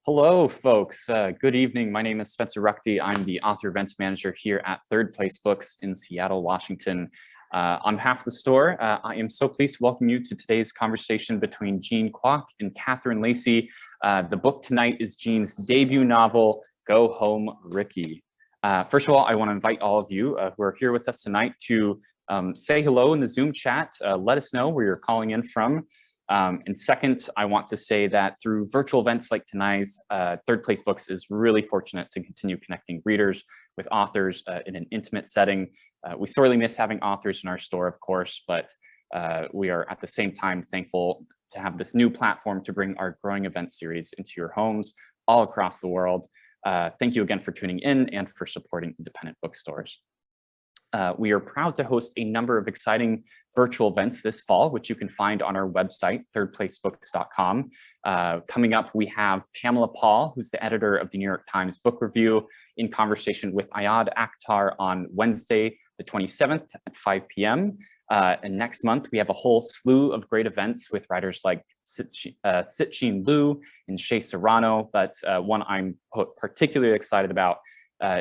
Hello, folks. Good evening. My name is Spencer Ruchty. I'm the author events manager here at Third Place Books in Seattle, Washington. On behalf of the store, I am so pleased to welcome you to today's conversation between Gene Kwak and Catherine Lacey. The book tonight is Gene's debut novel, Go Home, Ricky. First of all, I want to invite all of you who are here with us tonight to say hello in the Zoom chat. Let us know where you're calling in from. And second, I want to say that through virtual events like tonight's, Third Place Books is really fortunate to continue connecting readers with authors in an intimate setting. We sorely miss having authors in our store, of course, but we are at the same time thankful to have this new platform to bring our growing event series into your homes all across the world. Thank you again for tuning in and for supporting independent bookstores. We are proud to host a number of exciting virtual events this fall, which you can find on our website, thirdplacebooks.com. Coming up, we have Pamela Paul, who's the editor of the New York Times Book Review, in conversation with Ayad Akhtar on Wednesday, the 27th at 5 p.m. And next month, we have a whole slew of great events with writers like Cixin Liu and Shea Serrano, but one I'm particularly excited about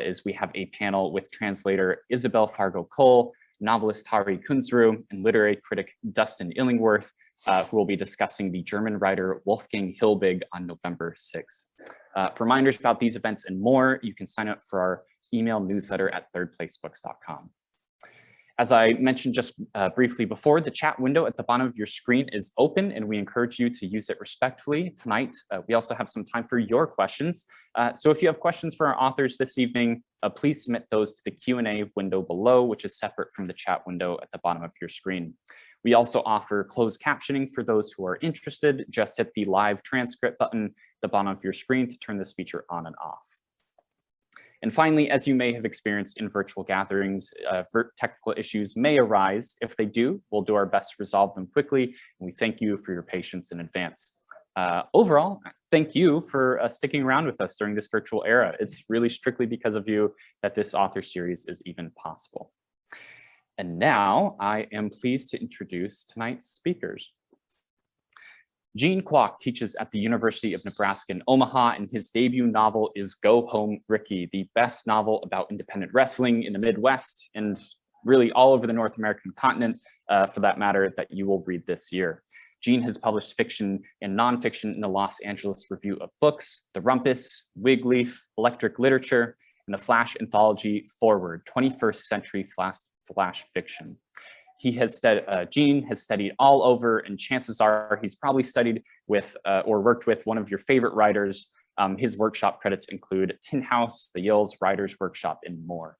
is we have a panel with translator Isabel Fargo Cole, novelist Hari Kunzru, and literary critic Dustin Illingworth, who will be discussing the German writer Wolfgang Hilbig on November 6th. For reminders about these events and more, you can sign up for our email newsletter at thirdplacebooks.com. As I mentioned just briefly before, the chat window at the bottom of your screen is open, and we encourage you to use it respectfully. Tonight, we also have some time for your questions. So if you have questions for our authors this evening, please submit those to the Q&A window below, which is separate from the chat window at the bottom of your screen. We also offer closed captioning for those who are interested. Just hit the live transcript button at the bottom of your screen to turn this feature on and off. And finally, as you may have experienced in virtual gatherings, technical issues may arise. If they do, we'll do our best to resolve them quickly, and we thank you for your patience in advance. Overall, thank you for sticking around with us during this virtual era. It's really strictly because of you that this author series is even possible. And now I am pleased to introduce tonight's speakers. Gene Kwak teaches at the University of Nebraska in Omaha, and his debut novel is Go Home, Ricky, the best novel about independent wrestling in the Midwest and really all over the North American continent, for that matter, that you will read this year. Gene has published fiction and nonfiction in the Los Angeles Review of Books, The Rumpus, Wigleaf, Electric Literature, and the Flash anthology Forward, 21st Century Flash Fiction. Gene has studied all over, and chances are he's probably studied with or worked with one of your favorite writers. His workshop credits include Tin House, the Yale's Writers Workshop, and more.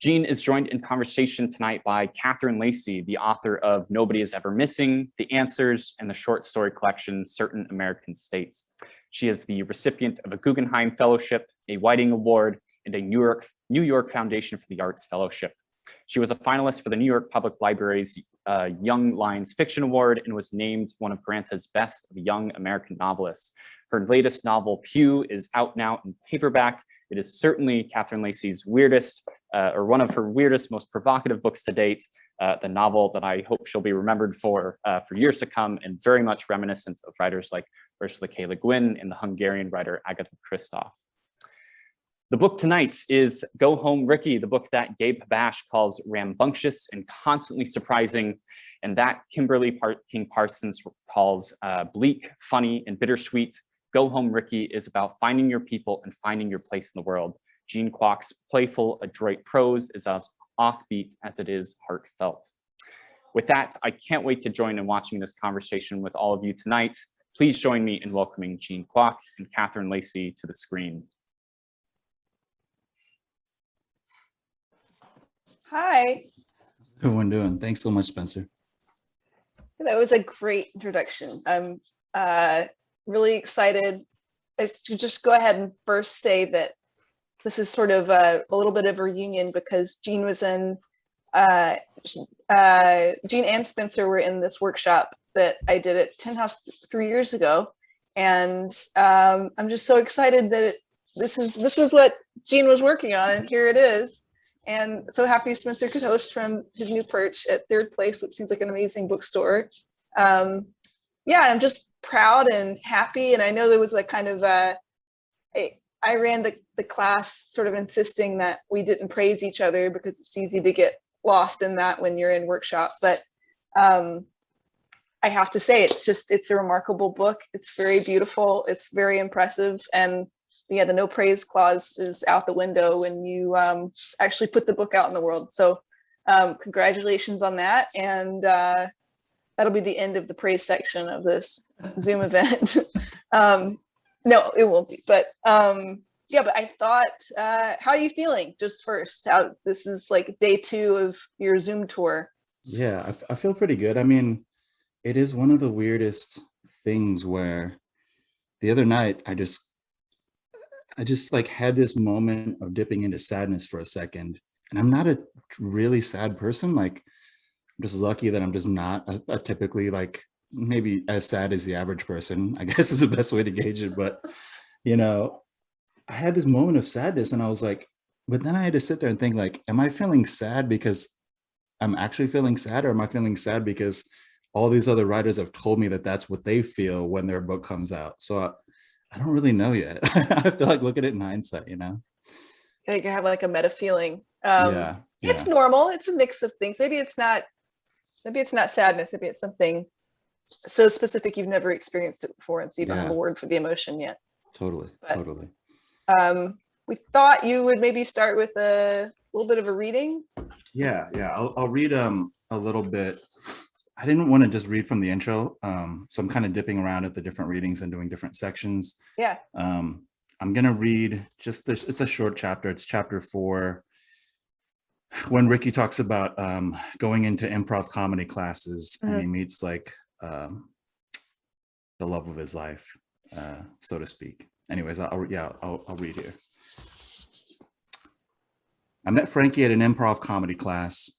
Gene is joined in conversation tonight by Catherine Lacey, the author of Nobody Is Ever Missing, The Answers, and the short story collection Certain American States. She is the recipient of a Guggenheim Fellowship, a Whiting Award, and a New York Foundation for the Arts Fellowship. She was a finalist for the New York Public Library's Young Lions Fiction Award and was named one of Granta's Best of Young American Novelists. Her latest novel, Pew, is out now in paperback. It is certainly Catherine Lacey's weirdest, or one of her weirdest, most provocative books to date, the novel that I hope she'll be remembered for years to come, and very much reminiscent of writers like Ursula K. Le Guin and the Hungarian writer Agatha Christoph. The book tonight is Go Home, Ricky, the book that Gabe Habash calls rambunctious and constantly surprising, and that Kimberly King Parsons calls bleak, funny, and bittersweet. Go Home, Ricky is about finding your people and finding your place in the world. Gene Kwak's playful, adroit prose is as offbeat as it is heartfelt. With that, I can't wait to join in watching this conversation with all of you tonight. Please join me in welcoming Gene Kwak and Catherine Lacey to the screen. Hi. How's everyone doing? Thanks so much, Spencer. That was a great introduction. I'm really excited to just go ahead and first say that this is sort of a little bit of a reunion because Gene was in, Gene and Spencer were in this workshop that I did at Tin House 3 years ago. And I'm just so excited that this was what Gene was working on, and here it is. And so happy Spencer could host from his new perch at Third Place, which seems like an amazing bookstore. yeah, I'm just proud and happy. And I know there was like kind of I ran the class sort of insisting that we didn't praise each other because it's easy to get lost in that when you're in workshop. But I have to say, it's a remarkable book. It's very beautiful. It's very impressive. And yeah, the no praise clause is out the window when you actually put the book out in the world. So congratulations on that. And that'll be the end of the praise section of this Zoom event. No, it won't be. But yeah, but I thought, how are you feeling just first? This is like day 2 of your Zoom tour. Yeah, I feel pretty good. I mean, it is one of the weirdest things where the other night I just like had this moment of dipping into sadness for a second. And I'm not a really sad person. Like, I'm just lucky that I'm just not a typically like maybe as sad as the average person, I guess is the best way to gauge it. But, you know, I had this moment of sadness and I was like, but then I had to sit there and think like, am I feeling sad because I'm actually feeling sad, or am I feeling sad because all these other writers have told me that that's what they feel when their book comes out? So I don't really know yet. I have to like look at it in hindsight, you know? I have like a meta feeling. Yeah. It's normal. It's a mix of things. Maybe it's not sadness. Maybe it's something so specific you've never experienced it before, and so you don't have a word for the emotion yet. Totally. We thought you would maybe start with a little bit of a reading. Yeah. I'll read a little bit. I didn't want to just read from the intro, so I'm kind of dipping around at the different readings and doing different sections. Yeah. I'm gonna read just this. It's a short chapter. It's chapter 4. When Ricky talks about going into improv comedy classes, and he meets like the love of his life, so to speak. Anyways, I'll read here. I met Frankie at an improv comedy class.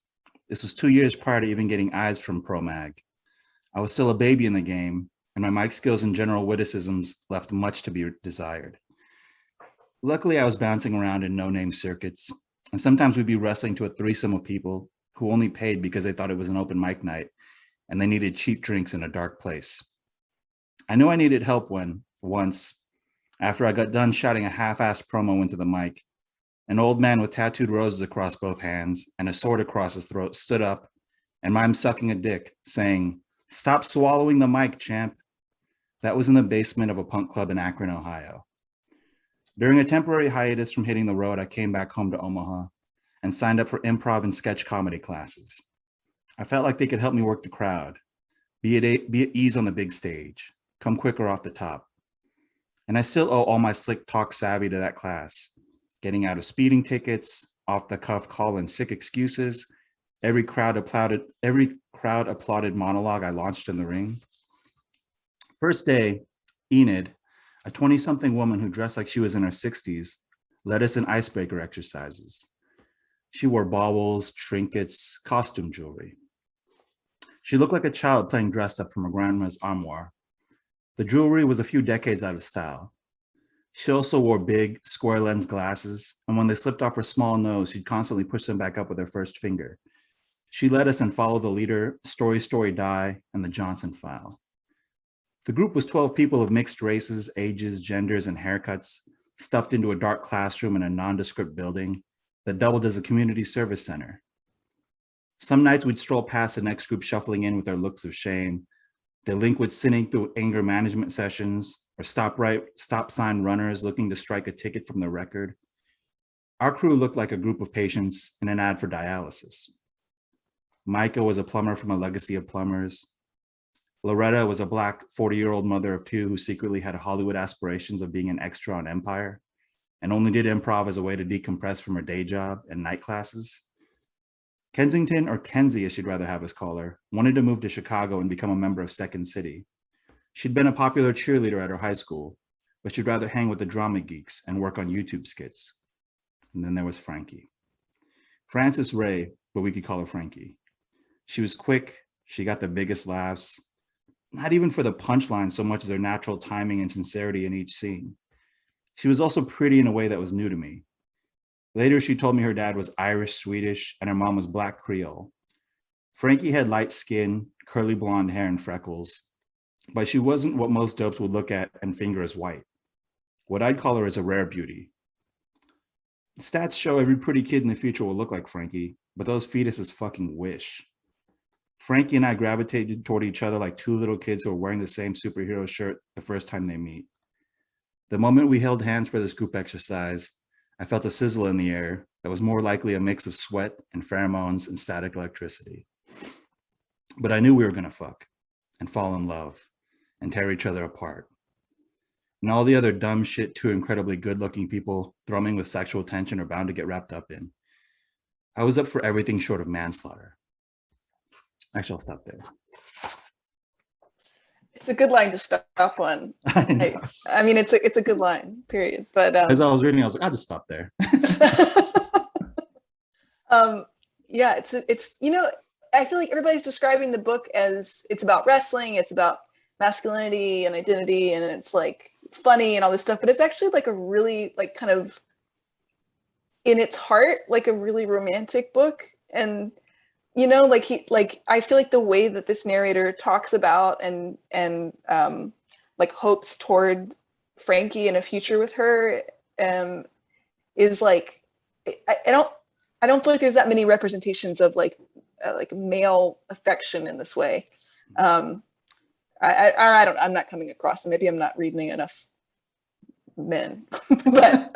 This was 2 years prior to even getting eyes from ProMag. I was still a baby in the game, and my mic skills and general witticisms left much to be desired. Luckily, I was bouncing around in no-name circuits, and sometimes we'd be wrestling to a threesome of people who only paid because they thought it was an open mic night, and they needed cheap drinks in a dark place. I knew I needed help when, once, after I got done shouting a half-assed promo into the mic, an old man with tattooed roses across both hands and a sword across his throat stood up and mimed sucking a dick, saying, "Stop swallowing the mic, champ." That was in the basement of a punk club in Akron, Ohio. During a temporary hiatus from hitting the road, I came back home to Omaha and signed up for improv and sketch comedy classes. I felt like they could help me work the crowd, be at ease on the big stage, come quicker off the top. And I still owe all my slick talk savvy to that class, getting out of speeding tickets, off the cuff call and sick excuses, every crowd applauded monologue I launched in the ring. First day, Enid, a 20-something woman who dressed like she was in her 60s, led us in icebreaker exercises. She wore baubles, trinkets, costume jewelry. She looked like a child playing dress up from her grandma's armoire. The jewelry was a few decades out of style. She also wore big, square lens glasses, and when they slipped off her small nose, she'd constantly push them back up with her first finger. She led us and followed the leader, Story Die, and the Johnson File. The group was 12 people of mixed races, ages, genders, and haircuts, stuffed into a dark classroom in a nondescript building that doubled as a community service center. Some nights we'd stroll past the next group shuffling in with their looks of shame, delinquents sitting through anger management sessions, or stop sign runners looking to strike a ticket from the record. Our crew looked like a group of patients in an ad for dialysis. Micah was a plumber from a legacy of plumbers. Loretta was a Black 40-year-old mother of 2 who secretly had Hollywood aspirations of being an extra on Empire and only did improv as a way to decompress from her day job and night classes. Kensington, or Kenzie as she'd rather have us call her, wanted to move to Chicago and become a member of Second City. She'd been a popular cheerleader at her high school, but she'd rather hang with the drama geeks and work on YouTube skits. And then there was Frankie. Frances Ray, but we could call her Frankie. She was quick, she got the biggest laughs, not even for the punchline so much as her natural timing and sincerity in each scene. She was also pretty in a way that was new to me. Later, she told me her dad was Irish Swedish and her mom was Black Creole. Frankie had light skin, curly blonde hair, and freckles. but she wasn't what most dopes would look at and finger as white. What I'd call her is a rare beauty. Stats show every pretty kid in the future will look like Frankie, but those fetuses fucking wish. Frankie and I gravitated toward each other like two little kids who are wearing the same superhero shirt the first time they meet. The moment we held hands for the scoop exercise, I felt a sizzle in the air that was more likely a mix of sweat and pheromones and static electricity. But I knew we were gonna fuck and fall in love and tear each other apart. And all the other dumb shit two incredibly good-looking people thrumming with sexual tension are bound to get wrapped up in. I was up for everything short of manslaughter. Actually, I'll stop there. It's a good line to stop on. I mean, it's a good line, period. But as I was reading, I was like, I'll just stop there. Yeah, it's you know, I feel like everybody's describing the book as it's about wrestling, it's about masculinity and identity, and it's like funny and all this stuff, but it's actually like a really like kind of in its heart like a really romantic book. And you know, like I feel like the way that this narrator talks about and like hopes toward Frankie and a future with her is like I don't feel like there's that many representations of like male affection in this way. I'm not coming across, and maybe I'm not reading enough men, but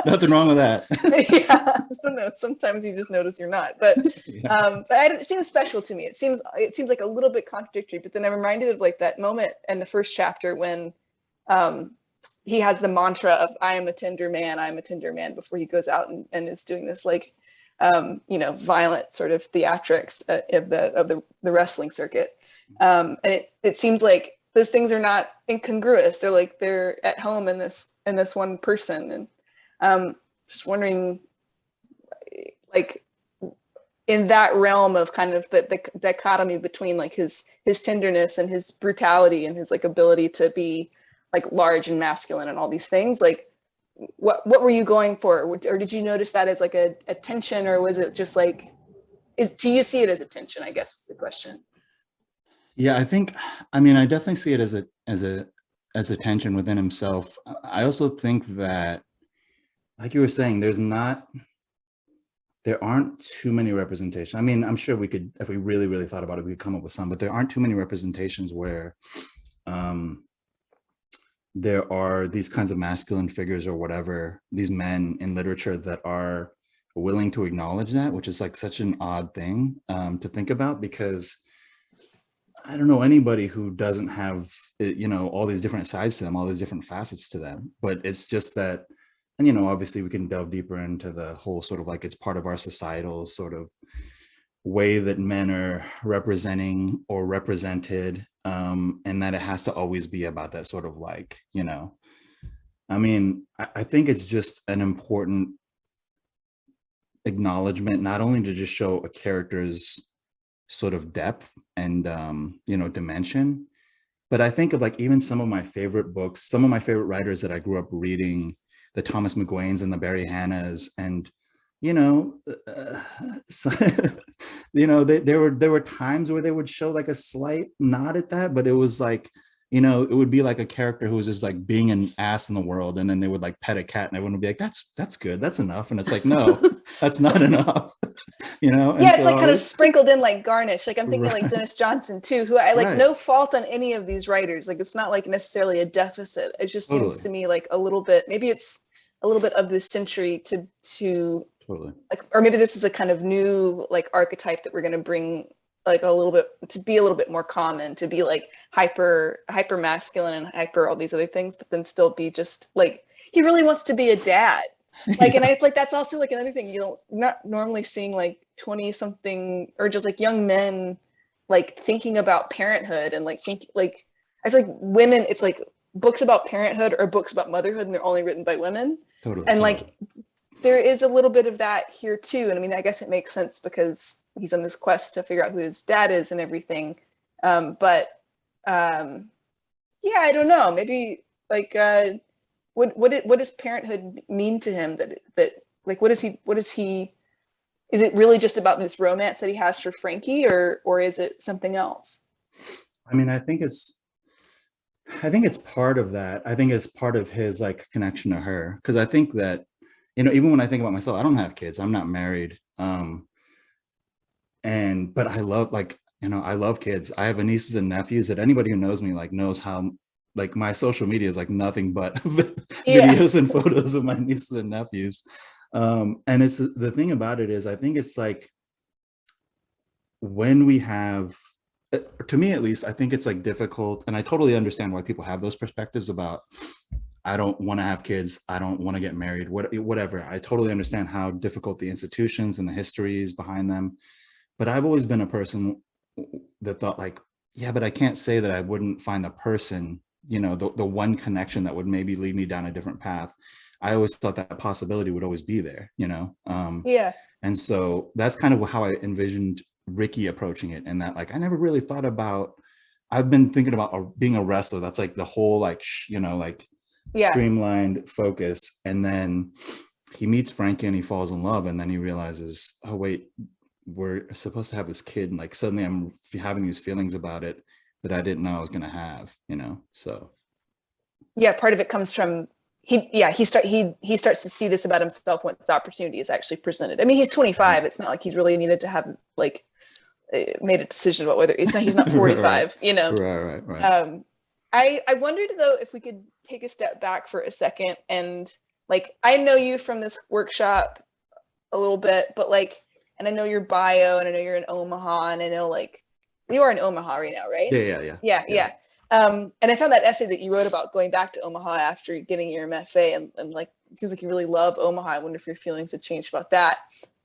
nothing wrong with that. Yeah, I don't know. Sometimes you just notice you're not, but yeah. But it seems special to me. It seems like a little bit contradictory. But then I'm reminded of like that moment in the first chapter when he has the mantra of "I am a tender man, I am a tender man" before he goes out and is doing this like you know, violent sort of theatrics of the wrestling circuit. And it seems like those things are not incongruous. They're like they're at home in this one person. And just wondering, like in that realm of kind of the dichotomy between like his tenderness and his brutality and his like ability to be like large and masculine and all these things, like what were you going for? Or did you notice that as like a tension, or was it just like, do you see it as a tension, I guess is the question. Yeah, I mean, I definitely see it as a tension within himself. I also think that, like you were saying, there aren't too many representations. I mean, I'm sure we could, if we really, really thought about it, we could come up with some, but there aren't too many representations where there are these kinds of masculine figures or whatever, these men in literature that are willing to acknowledge that, which is like such an odd thing to think about, because I don't know anybody who doesn't have, you know, all these different sides to them, all these different facets to them. But it's just that, and, you know, obviously we can delve deeper into the whole sort of like, it's part of our societal sort of way that men are representing or represented, and that it has to always be about that sort of like, you know, I mean, I think it's just an important acknowledgement, not only to just show a character's sort of depth and you know, dimension, but I think of like even some of my favorite books, some of my favorite writers that I grew up reading, the Thomas McGuains and the Barry Hannahs, and you know, so, you know, there were times where they would show like a slight nod at that, but it was like, you know, it would be like a character who was just like being an ass in the world, and then they would like pet a cat and everyone would be like, that's good, that's enough. And it's like, no, that's not enough. You know? And yeah, it's so like kind of sprinkled in like garnish. Like I'm thinking right. like Dennis Johnson too, who I like right. No fault on any of these writers. Like it's not like necessarily a deficit. It just Totally. seems to me like a little bit, maybe it's a little bit of this century to totally. Like, or maybe this is a kind of new like archetype that we're going to bring like a little bit to be a little bit more common, to be like hyper masculine and hyper all these other things, but then still be just like, he really wants to be a dad. Like, yeah. And I feel like that's also like another thing, you know, not normally seeing like 20 something or just like young men like thinking about parenthood and like think like, I feel like women, it's like books about parenthood or books about motherhood and they're only written by women. Totally. And like there is a little bit of that here too. And I mean, I guess it makes sense because he's on this quest to figure out who his dad is and everything. But yeah, I don't know, maybe like what does parenthood mean to him? That like what is he is it really just about this romance that he has for Frankie, or is it something else? I mean, I think it's I think it's part of that. I think it's part of his like connection to her. Cause I think that, even when I think about myself, I don't have kids. I'm not married. But I love I love kids. I have nieces and nephews that anybody who knows me like knows how like my social media is like nothing but Yeah. videos and photos of my nieces and nephews. And it's the thing about it is I think it's like when we have to me at least, I think it's like difficult, and I totally understand why people have those perspectives about I don't want to have kids, I don't want to get married, whatever. I totally understand how difficult the institutions and the histories behind them. But I've always been a person that thought like, yeah, but I can't say that I wouldn't find the person, the one connection that would maybe lead me down a different path. I always thought that possibility would always be there. Yeah. And so that's kind of how I envisioned Ricky approaching it. And that like, I never really thought about, I've been thinking about being a wrestler. That's like the whole like, like Yeah. streamlined focus. And then he meets Frankie and he falls in love. And then he realizes, oh, wait, we're supposed to have this kid. And like, suddenly I'm having these feelings about it that I didn't know I was going to have, so. Yeah. Part of it comes from he starts to see this about himself once the opportunity is actually presented. I mean, he's 25. It's not like he's really needed to have like made a decision about whether he's not 45, Right. I wondered though if we could take a step back for a second, and like I know you from this workshop a little bit, but like, and I know your bio, and I know you're in Omaha, and I know like you are in Omaha right now, right? Yeah. And I found that essay that you wrote about going back to Omaha after getting your MFA, and like it seems like you really love Omaha. I wonder if your feelings had changed about that.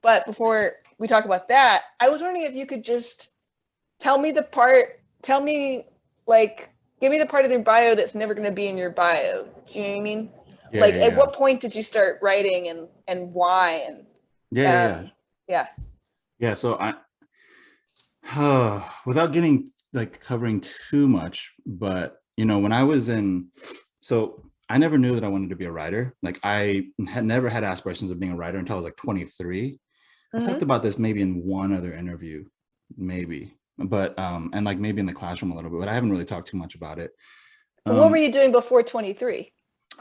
But before we talk about that, I was wondering if you could just give me the part of your bio that's never going to be in your bio. Do you know what I mean? At what point did you start writing, and why? And yeah. So without getting like covering too much, but when I was so I never knew that I wanted to be a writer. Like I had never had aspirations of being a writer until I was like 23. I talked about this maybe in one other interview, maybe, but and like maybe in the classroom a little bit, but I haven't really talked too much about it. What were you doing before 23?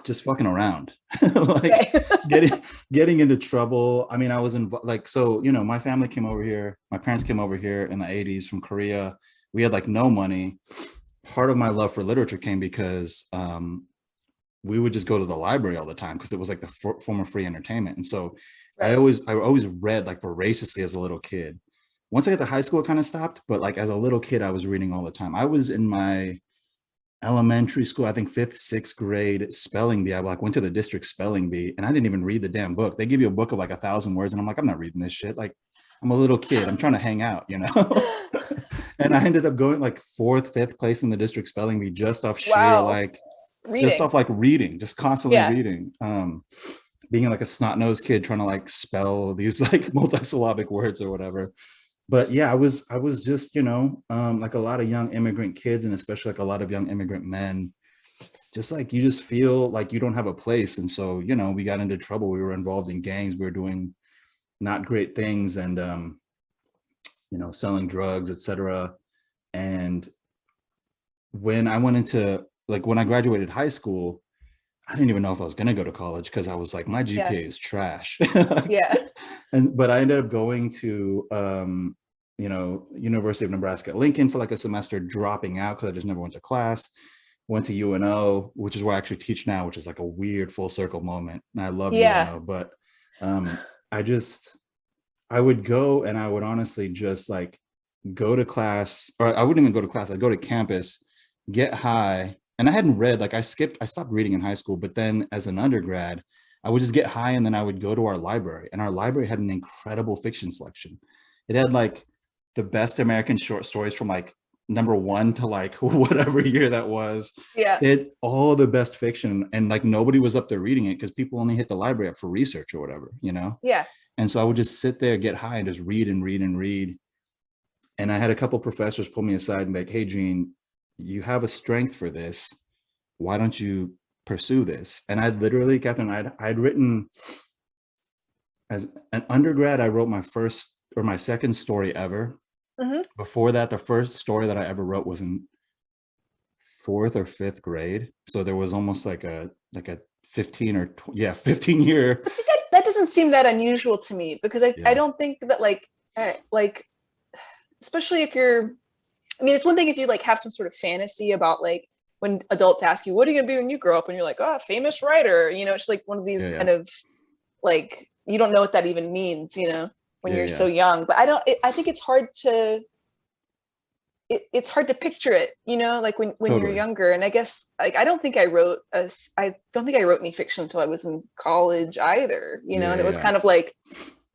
Just fucking around, like getting into trouble. I mean, I was so my family came over here. My parents came over here in the 80s from Korea. We had like no money. Part of my love for literature came because we would just go to the library all the time because it was like the form of free entertainment. And so I always read like voraciously as a little kid. Once I got to high school, it kind of stopped. But like as a little kid, I was reading all the time. I was in my elementary school, I think 5th, 6th grade spelling bee. I like went to the district spelling bee and I didn't even read the damn book. They give you a book of like 1,000 words and I'm like, I'm not reading this shit. Like I'm a little kid. I'm trying to hang out, And I ended up going like 4th, 5th place in the district spelling bee just off sheer like reading. Just off like reading, just constantly reading. Being like a snot-nosed kid trying to like spell these like multisyllabic words or whatever. But yeah, I was just, like a lot of young immigrant kids and especially like a lot of young immigrant men, just like you just feel like you don't have a place. And so, we got into trouble. We were involved in gangs. We were doing not great things and, selling drugs, etc. And when I went into when I graduated high school, I didn't even know if I was going to go to college because I was like, my GPA is trash. But I ended up going to, University of Nebraska, Lincoln for like a semester, dropping out because I just never went to class. Went to UNO, which is where I actually teach now, which is like a weird full circle moment. And I love UNO, but I would go and I would honestly just like go to class, or I wouldn't even go to class. I'd go to campus, get high. And I hadn't read, I stopped reading in high school, but then as an undergrad, I would just get high and then I would go to our library, and our library had an incredible fiction selection. It had like the best American short stories from like #1 to like whatever year that was. It all the best fiction, and like nobody was up there reading it because people only hit the library up for research or whatever, And so I would just sit there, get high, and just read and read and read. And I had a couple professors pull me aside and be like, hey, Gene, you have a strength for this. Why don't you pursue this? And I literally, Catherine, I'd written as an undergrad, I wrote my second story ever. Before that, the first story that I ever wrote was in fourth or fifth grade. So there was almost like a 15 year. But see, that doesn't seem that unusual to me, because I don't think that like, especially if you're, I mean, it's one thing if you like have some sort of fantasy about like when adults ask you, what are you gonna be when you grow up? And you're like, oh, famous writer, you know, it's like one of these kind of like, you don't know what that even means, you know, when you're so young. But I think it's hard to, it's hard to picture it, you know, like when you're younger. And I guess like I don't think I wrote any fiction until I was in college either, you know. And it was kind of like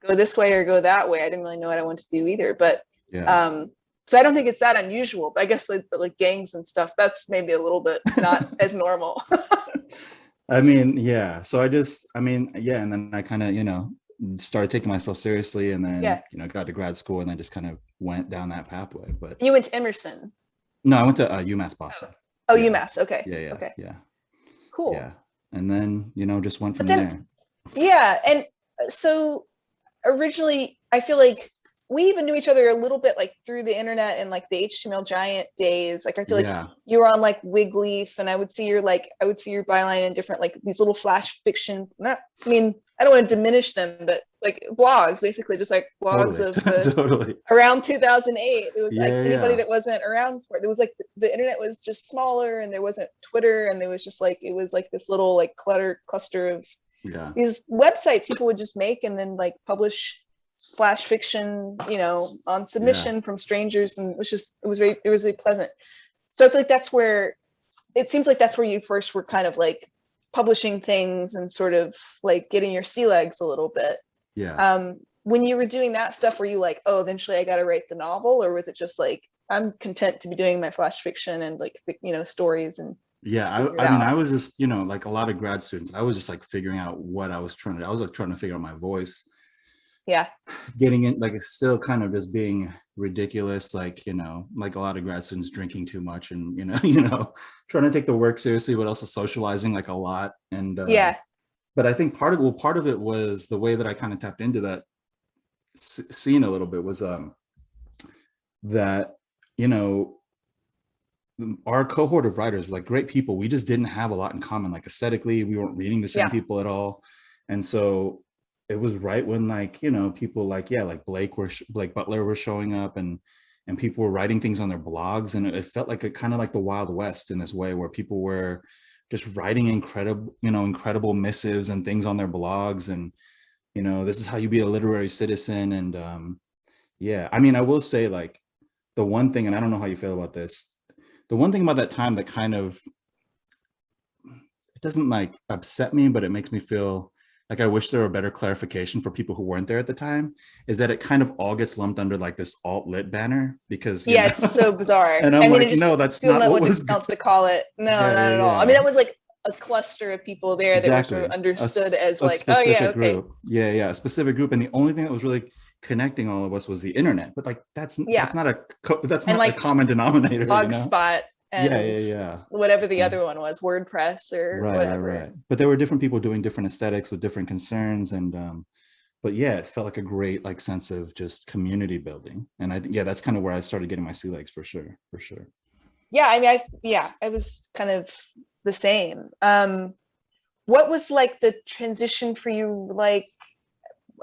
go this way or go that way. I didn't really know what I wanted to do either. But so I don't think it's that unusual. But I guess like gangs and stuff, that's maybe a little bit not as normal. I mean, yeah. So and then I kind of, you know, started taking myself seriously, and then you know, got to grad school, and then just kind of went down that pathway. But you went to Emerson? No, I went to UMass Boston. Oh, UMass. Okay. Yeah. Cool. Yeah, and then, you know, just went from there. Yeah, and so originally, I feel like we even knew each other a little bit like through the internet and like the HTML Giant days. Like I feel like you were on like Wigleaf, and I would see your byline in different like these little flash fiction. I mean, I don't want to diminish them, but like blogs, basically just like blogs of the around 2008. It was like anybody that wasn't around for it. It was like the internet was just smaller, and there wasn't Twitter, and there was just like, it was like this little like cluster of these websites people would just make and then like publish flash fiction, you know, on submission from strangers. And it was really pleasant. So I feel like that's where you first were kind of like publishing things and sort of like getting your sea legs a little bit. When you were doing that stuff, were you like, oh, eventually I got to write the novel? Or was it just like, I'm content to be doing my flash fiction and like, you know, stories? And I mean, I was just, you know, like a lot of grad students, I was just like figuring out what I was like trying to figure out my voice. Getting in, like, it's still kind of just being ridiculous, like, you know, like a lot of grad students drinking too much, and you know, trying to take the work seriously, but also socializing like a lot. And but I think part of it was the way that I kind of tapped into that scene a little bit was that, you know, our cohort of writers were like great people. We just didn't have a lot in common, like aesthetically we weren't reading the same people at all. And so it was right when, like, you know, people like Blake Butler were showing up, and people were writing things on their blogs, and it felt like kind of like the Wild West in this way, where people were just writing incredible missives and things on their blogs, and, you know, this is how you be a literary citizen. And I mean, I will say, like, the one thing, and I don't know how you feel about this, the one thing about that time that kind of, it doesn't like upset me, but it makes me feel like I wish there were better clarification for people who weren't there at the time, is that it kind of all gets lumped under like this alt-lit banner, because it's so bizarre. And I'm like, no, that's not what was else to call it. No, not at all. I mean, that was like a cluster of people there that were sort of understood as like, oh yeah, okay. Group. A specific group. And the only thing that was really connecting all of us was the internet. But like that's not a common denominator. Blogspot. And whatever the other one was, WordPress or whatever. Right. But there were different people doing different aesthetics with different concerns, and but it felt like a great like sense of just community building. And I think that's kind of where I started getting my sea legs for sure. Yeah, I mean, I was kind of the same. What was like the transition for you? Like,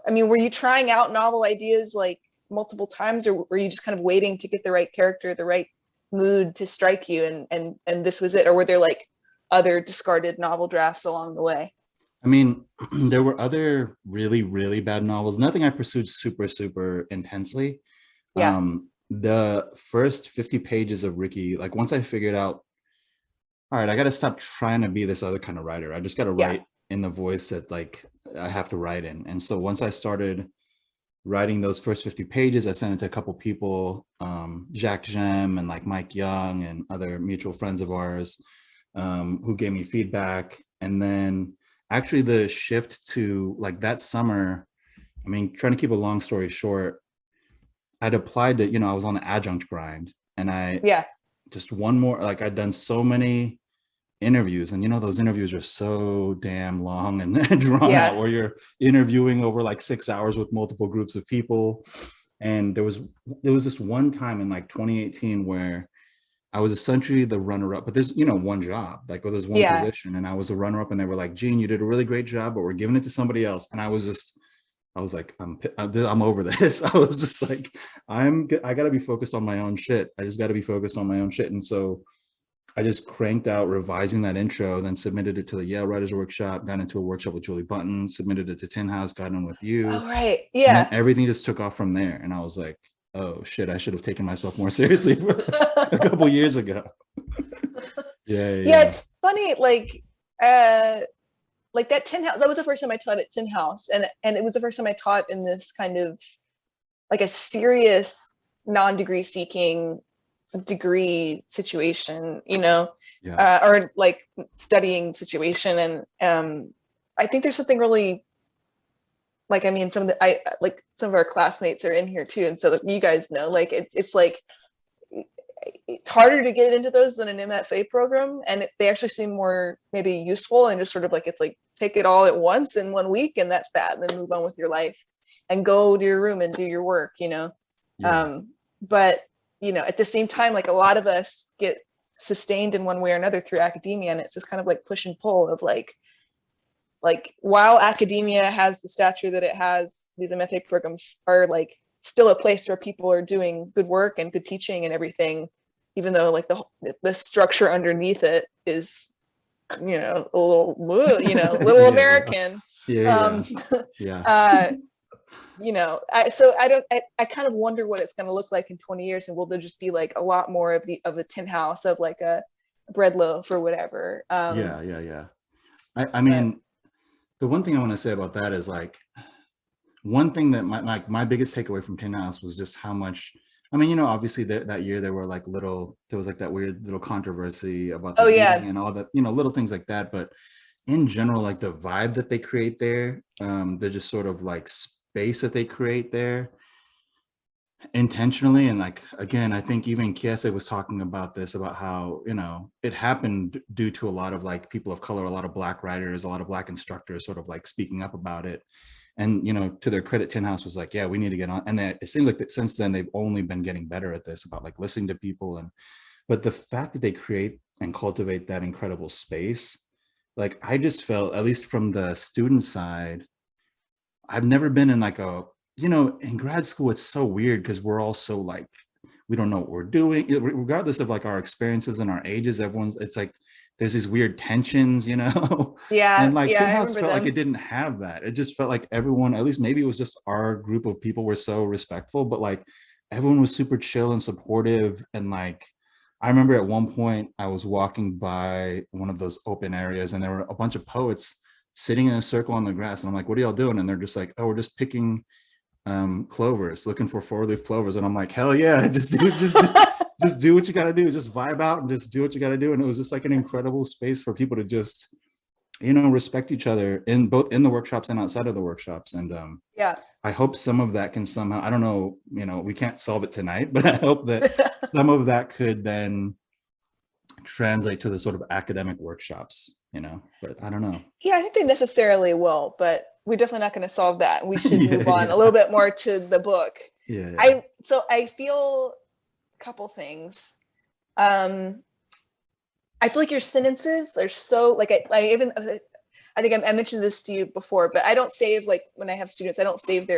I mean, were you trying out novel ideas like multiple times, or were you just kind of waiting to get the right character, the right mood to strike you, and this was it? Or were there like other discarded novel drafts along the way? I mean, there were other really, really bad novels. Nothing I pursued super intensely. The first 50 pages of Ricky, like once I figured out, all right, I got to stop trying to be this other kind of writer. I just got to write in the voice that like I have to write in. And so once I started writing those first 50 pages, I sent it to a couple people, Jacques Jem and like Mike Young and other mutual friends of ours, who gave me feedback. And then actually the shift to like that summer, I mean, trying to keep a long story short, I'd applied to, I was on the adjunct grind, and just one more, like I'd done so many interviews, and those interviews are so damn long and drawn out, where you're interviewing over like 6 hours with multiple groups of people. And there was this one time in like 2018 where I was essentially the runner-up, but there's, one job, like, or there's one Yeah. position, and I was the runner-up, and they were like, Gene, you did a really great job, but we're giving it to somebody else. And I was like, I'm over this. I was just like, I gotta be focused on my own shit. I just gotta be focused on my own shit. And so I just cranked out revising that intro, then submitted it to the Yale Writers Workshop, got into a workshop with Julie Button, submitted it to Tin House, got in with you. Oh, right. And then Yeah. everything just took off from there. And I was like, oh shit, I should have taken myself more seriously a couple years ago. Yeah, it's funny, like that Tin House, that was the first time I taught at Tin House. And it was the first time I taught in this kind of like a serious non-degree seeking degree situation, or like studying situation. And I think there's something really, like, I mean, some of our classmates are in here too. And so you guys know, like, it's like, it's harder to get into those than an MFA program. And they actually seem more maybe useful, and just sort of like, it's like, take it all at once in 1 week, and that's that, and then move on with your life and go to your room and do your work, Yeah. But, at the same time, like, a lot of us get sustained in one way or another through academia. And it's just kind of like push and pull of like while academia has the stature that it has, these MFA programs are like still a place where people are doing good work and good teaching and everything, even though like the structure underneath it is, a little, little American. Yeah. I kind of wonder what it's going to look like in 20 years, and will there just be like a lot more of a Tin House, of like a bread loaf or whatever. Yeah. I mean, the one thing I want to say about that is, like, one thing that my biggest takeaway from Tin House was just how much, I mean, obviously that year there was like that weird little controversy about the meeting and all that, little things like that. But in general, like, the vibe that they create there, the just sort of like space that they create there intentionally. And like, again, I think even Kiese was talking about this, about how, it happened due to a lot of like people of color, a lot of Black writers, a lot of Black instructors sort of like speaking up about it. And, to their credit, Tin House was like, yeah, we need to get on. And it seems like that since then, they've only been getting better at this, about like listening to people. But the fact that they create and cultivate that incredible space, like, I just felt, at least from the student side, I've never been in like in grad school, it's so weird because we're all so like, we don't know what we're doing, regardless of like our experiences and our ages. It's like, there's these weird tensions, Yeah. And like, yeah, Tin House felt like it didn't have that. It just felt like everyone, at least maybe it was just our group of people, were so respectful, but like everyone was super chill and supportive. And like, I remember at one point I was walking by one of those open areas, and there were a bunch of poets sitting in a circle on the grass. And I'm like, what are y'all doing? And they're just like, oh, we're just picking clovers, looking for 4-leaf clovers. And I'm like, hell yeah, just do what you got to do, just vibe out and just do what you got to do. And it was just like an incredible space for people to just, respect each other in the workshops and outside of the workshops. And I hope some of that can somehow, I don't know, we can't solve it tonight, but I hope that some of that could then translate to the sort of academic workshops, but I don't know. Yeah, I think they necessarily will, but we're definitely not going to solve that. We should move on a little bit more to the book. Yeah. I feel a couple things. I feel like your sentences are so, like, I think I mentioned this to you before, but I don't save, like, when I have students, I don't save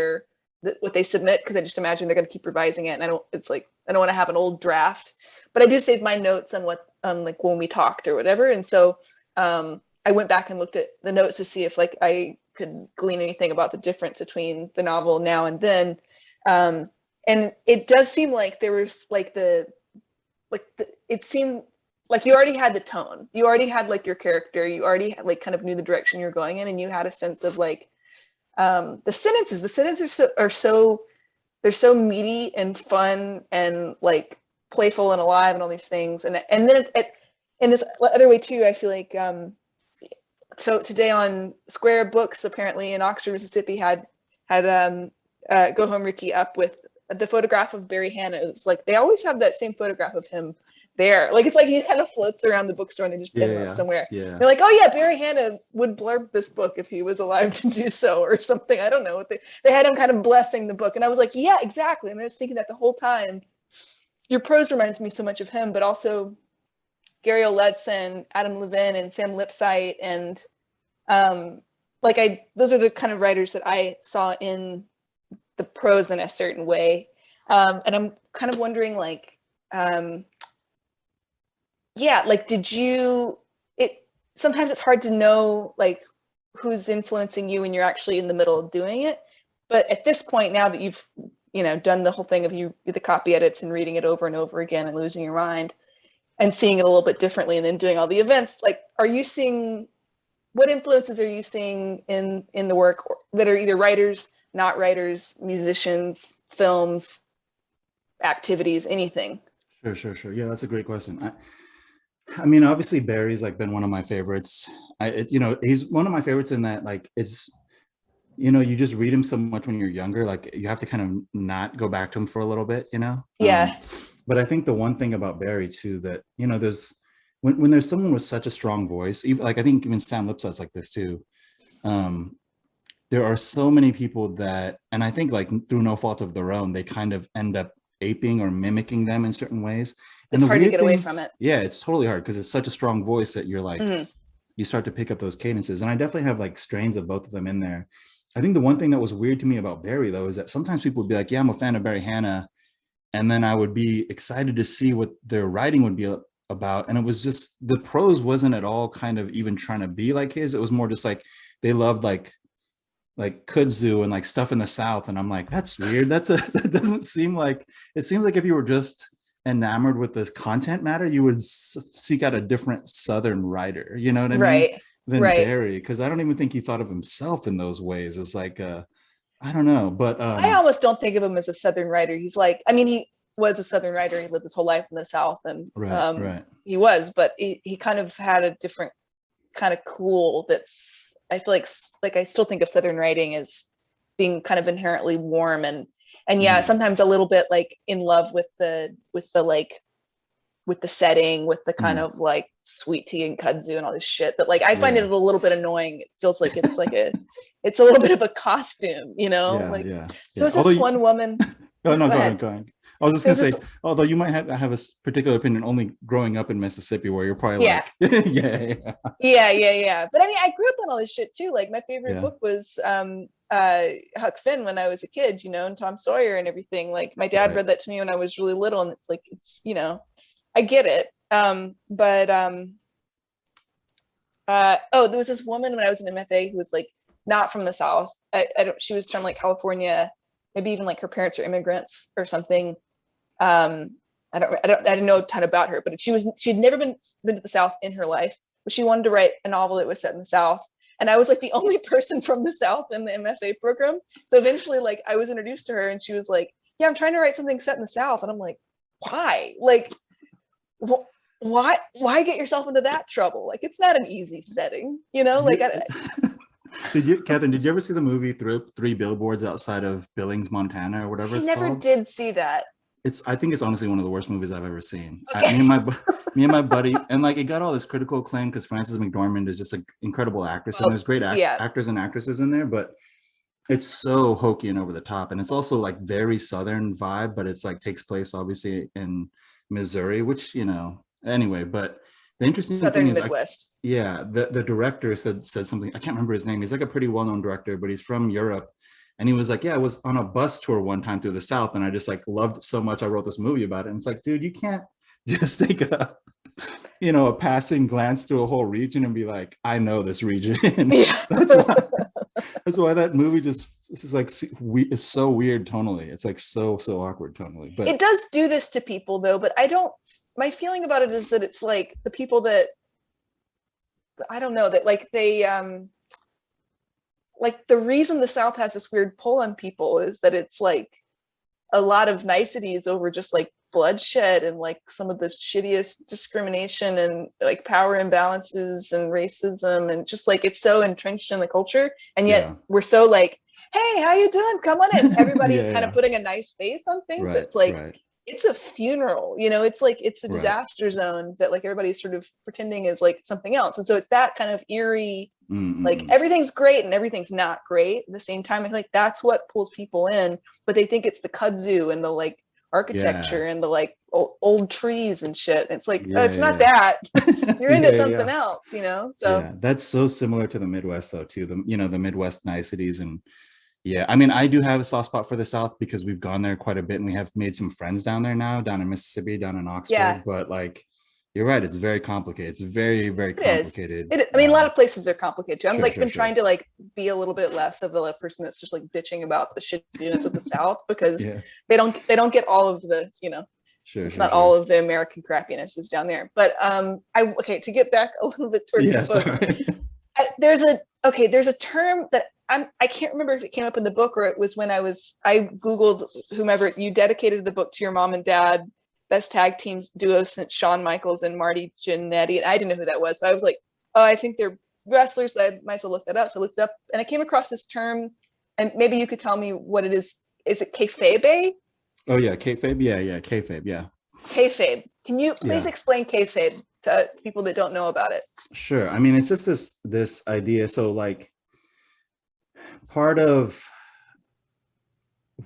what they submit, because I just imagine they're going to keep revising it, and I don't want to have an old draft, but I do save my notes on like when we talked or whatever. And so I went back and looked at the notes to see if like I could glean anything about the difference between the novel now and then. And it does seem like there was like it seemed like you already had the tone, you already had like your character, you already had, like, kind of knew the direction you're going in, and you had a sense of like the sentences are so they're so meaty and fun and like playful and alive and all these things. And then in this other way too, I feel like so today on Square Books, apparently in Oxford, Mississippi, had Go Home Ricky up with the photograph of Barry Hannah. It's like they always have that same photograph of him there. Like, it's like he kind of floats around the bookstore and they just pin him up somewhere. Yeah. They're like, oh yeah, Barry Hannah would blurb this book if he was alive to do so, or something. I don't know what they had him kind of blessing the book. And I was like, yeah, exactly. And I was thinking that the whole time. your prose reminds me so much of him, but also Gary Oletz and Adam Levin and Sam Lipsyte, and those are the kind of writers that I saw in the prose in a certain way. And I'm kind of wondering, like, sometimes it's hard to know like who's influencing you when you're actually in the middle of doing it. But at this point, now that you've, done the whole thing of the copy edits and reading it over and over again and losing your mind and seeing it a little bit differently and then doing all the events, like, what influences are you seeing in the work that are either writers, not writers, musicians, films, activities, anything? Sure. Yeah, that's a great question. I mean, obviously Barry's like been one of my favorites. He's one of my favorites in that, like, it's, you just read him so much when you're younger, like you have to kind of not go back to him for a little bit, Yeah. But I think the one thing about Barry too, that, there's, when there's someone with such a strong voice, even like, I think even Sam Lipsyte's like this too. There are so many people that, and I think like through no fault of their own, they kind of end up aping or mimicking them in certain ways. And it's hard to get away from it. Yeah, it's totally hard because it's such a strong voice that you're like, you start to pick up those cadences. And I definitely have like strains of both of them in there. I think the one thing that was weird to me about Barry though, is that sometimes people would be like, yeah, I'm a fan of Barry Hannah. And then I would be excited to see what their writing would be about. And it was just, the prose wasn't at all kind of even trying to be like his. It was more just like, they loved like kudzu and like stuff in the South. And I'm like, that's weird. That doesn't seem like, it seems like if you were just enamored with this content matter, you would seek out a different Southern writer, you know what I mean? Than Barry, because I don't even think he thought of himself in those ways as like, I don't know, but I almost don't think of him as a Southern writer. He's like, I mean, he was a Southern writer. He lived his whole life in the South, and right. He was, but he kind of had a different kind of cool. That's, I feel like I still think of Southern writing as being kind of inherently warm and yeah, sometimes a little bit like in love with the setting, with the kind of like sweet tea and kudzu and all this shit. But like I find it a little bit annoying. It feels like it's like it's a little bit of a costume, Yeah. There's this one woman. Oh no, go ahead. I was just gonna say, although you might have a particular opinion only growing up in Mississippi, where you're probably like, yeah. But I mean, I grew up on all this shit too. Like my favorite book was Huck Finn when I was a kid, and Tom Sawyer and everything. Like my dad read that to me when I was really little, and it's like I get it. There was this woman when I was in MFA who was like not from the South. She was from like California, maybe even like her parents are immigrants or something. I didn't know a ton about her, but she'd never been to the South in her life, but she wanted to write a novel that was set in the South. And I was like the only person from the South in the MFA program. So eventually like I was introduced to her and she was like, yeah, I'm trying to write something set in the South. And I'm like, why? Like, why get yourself into that trouble? Like, it's not an easy setting, like. Catherine, did you ever see the movie Three Billboards Outside of Billings, Montana, or whatever it's called? I never did see that. I think it's honestly one of the worst movies I've ever seen. Okay. Me and my buddy, and like it got all this critical acclaim because Frances McDormand is just an incredible actress, and there's great actors and actresses in there, but it's so hokey and over the top, and it's also like very Southern vibe, but it's like takes place obviously in Missouri, which anyway. But the interesting Southern thing is, Midwest. The director said something. I can't remember his name. He's like a pretty well-known director, but he's from Europe. And he was like, yeah, I was on a bus tour one time through the South and I just like loved it so much. I wrote this movie about it. And it's like, dude, you can't just take a passing glance through a whole region and be like, I know this region. That's why that movie it's so weird tonally. It's like so awkward tonally. But it does do this to people though, but my feeling about it is that it's like the people that, I don't know, that like they, like the reason the South has this weird pull on people is that it's like a lot of niceties over just like bloodshed and like some of the shittiest discrimination and like power imbalances and racism, and just like it's so entrenched in the culture, and yet we're so like, hey, how you doing, come on in. Everybody's kind of putting a nice face on things. It's like it's a funeral, it's like it's a disaster zone that like everybody's sort of pretending is like something else. And so it's that kind of eerie, like everything's great and everything's not great at the same time. I feel like that's what pulls people in, but they think it's the kudzu and the like architecture and the like old trees and shit. It's like, Yeah, it's not yeah. that. You're into Yeah, something yeah. else, you know? So Yeah, that's so similar to the Midwest though, too. The Midwest niceties. And yeah, I mean, I do have a soft spot for the South because we've gone there quite a bit and we have made some friends down there now, down in Mississippi, down in yeah, Oxford. But like, you're right, it's very complicated. It's very, very it is. complicated. I mean, a lot of places are complicated too. I'm Sure, like sure, been trying sure. to like be a little bit less of the person that's just like bitching about the shittiness of the South, because Yeah, they don't get all of the, you know, sure, it's sure, not all sure. of the American crappiness is down there. But okay, to get back a little bit towards the Yeah, book, sorry. there's a term that I can't remember if it came up in the book or it was when I Googled whomever. You dedicated the book to your mom and dad, best tag team duo since Shawn Michaels and Marty Jannetty, and I didn't know who that was, but I was like, oh, I think they're wrestlers, but I might as well look that up. So I looked it up and I came across this term, and maybe you could tell me what it is. Is it kayfabe? Oh yeah, kayfabe. Yeah, yeah, kayfabe. Yeah, Kayfabe. Can you please yeah. explain kayfabe to people that don't know about it? Sure. I mean, it's just this idea. So like, part of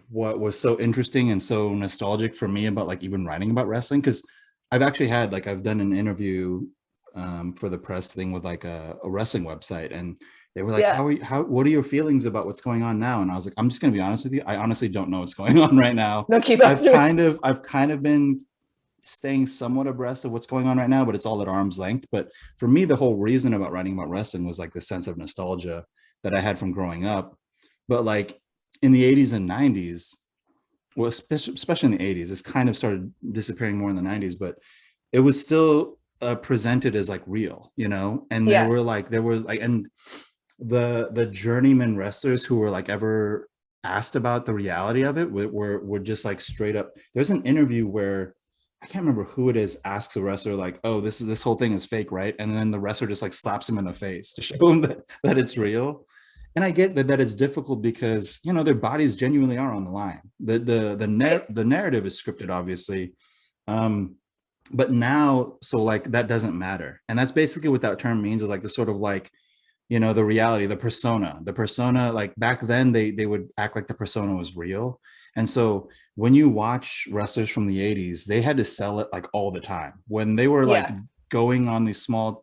what was so interesting and so nostalgic for me about like even writing about wrestling, because I've done an interview for the press thing with like a wrestling website, and they were like, Yeah. what are your feelings about what's going on now? And I was like, I'm just gonna be honest with you, I honestly don't know what's going on right now. No, keep up. I've kind of been staying somewhat abreast of what's going on right now, but it's all at arm's length. But for me, the whole reason about writing about wrestling was like the sense of nostalgia that I had from growing up. But like in the 80s and 90s, well, especially in the 80s, this kind of started disappearing more in the 90s, but it was still presented as like real, you know? And Yeah. there were like, and the journeyman wrestlers who were like ever asked about the reality of it were just like straight up. There's an interview where I can't remember who it is, asks a wrestler like, oh, this whole thing is fake, right? And then the wrestler just like slaps him in the face to show him that it's real. And I get that it's difficult because, you know, their bodies genuinely are on the line. The narrative is scripted, obviously. But now, so like that doesn't matter. And that's basically what that term means, is like the sort of like, you know, the reality, the persona, like back then they would act like the persona was real. And so when you watch wrestlers from the 80s, they had to sell it like all the time. When they were like going on these small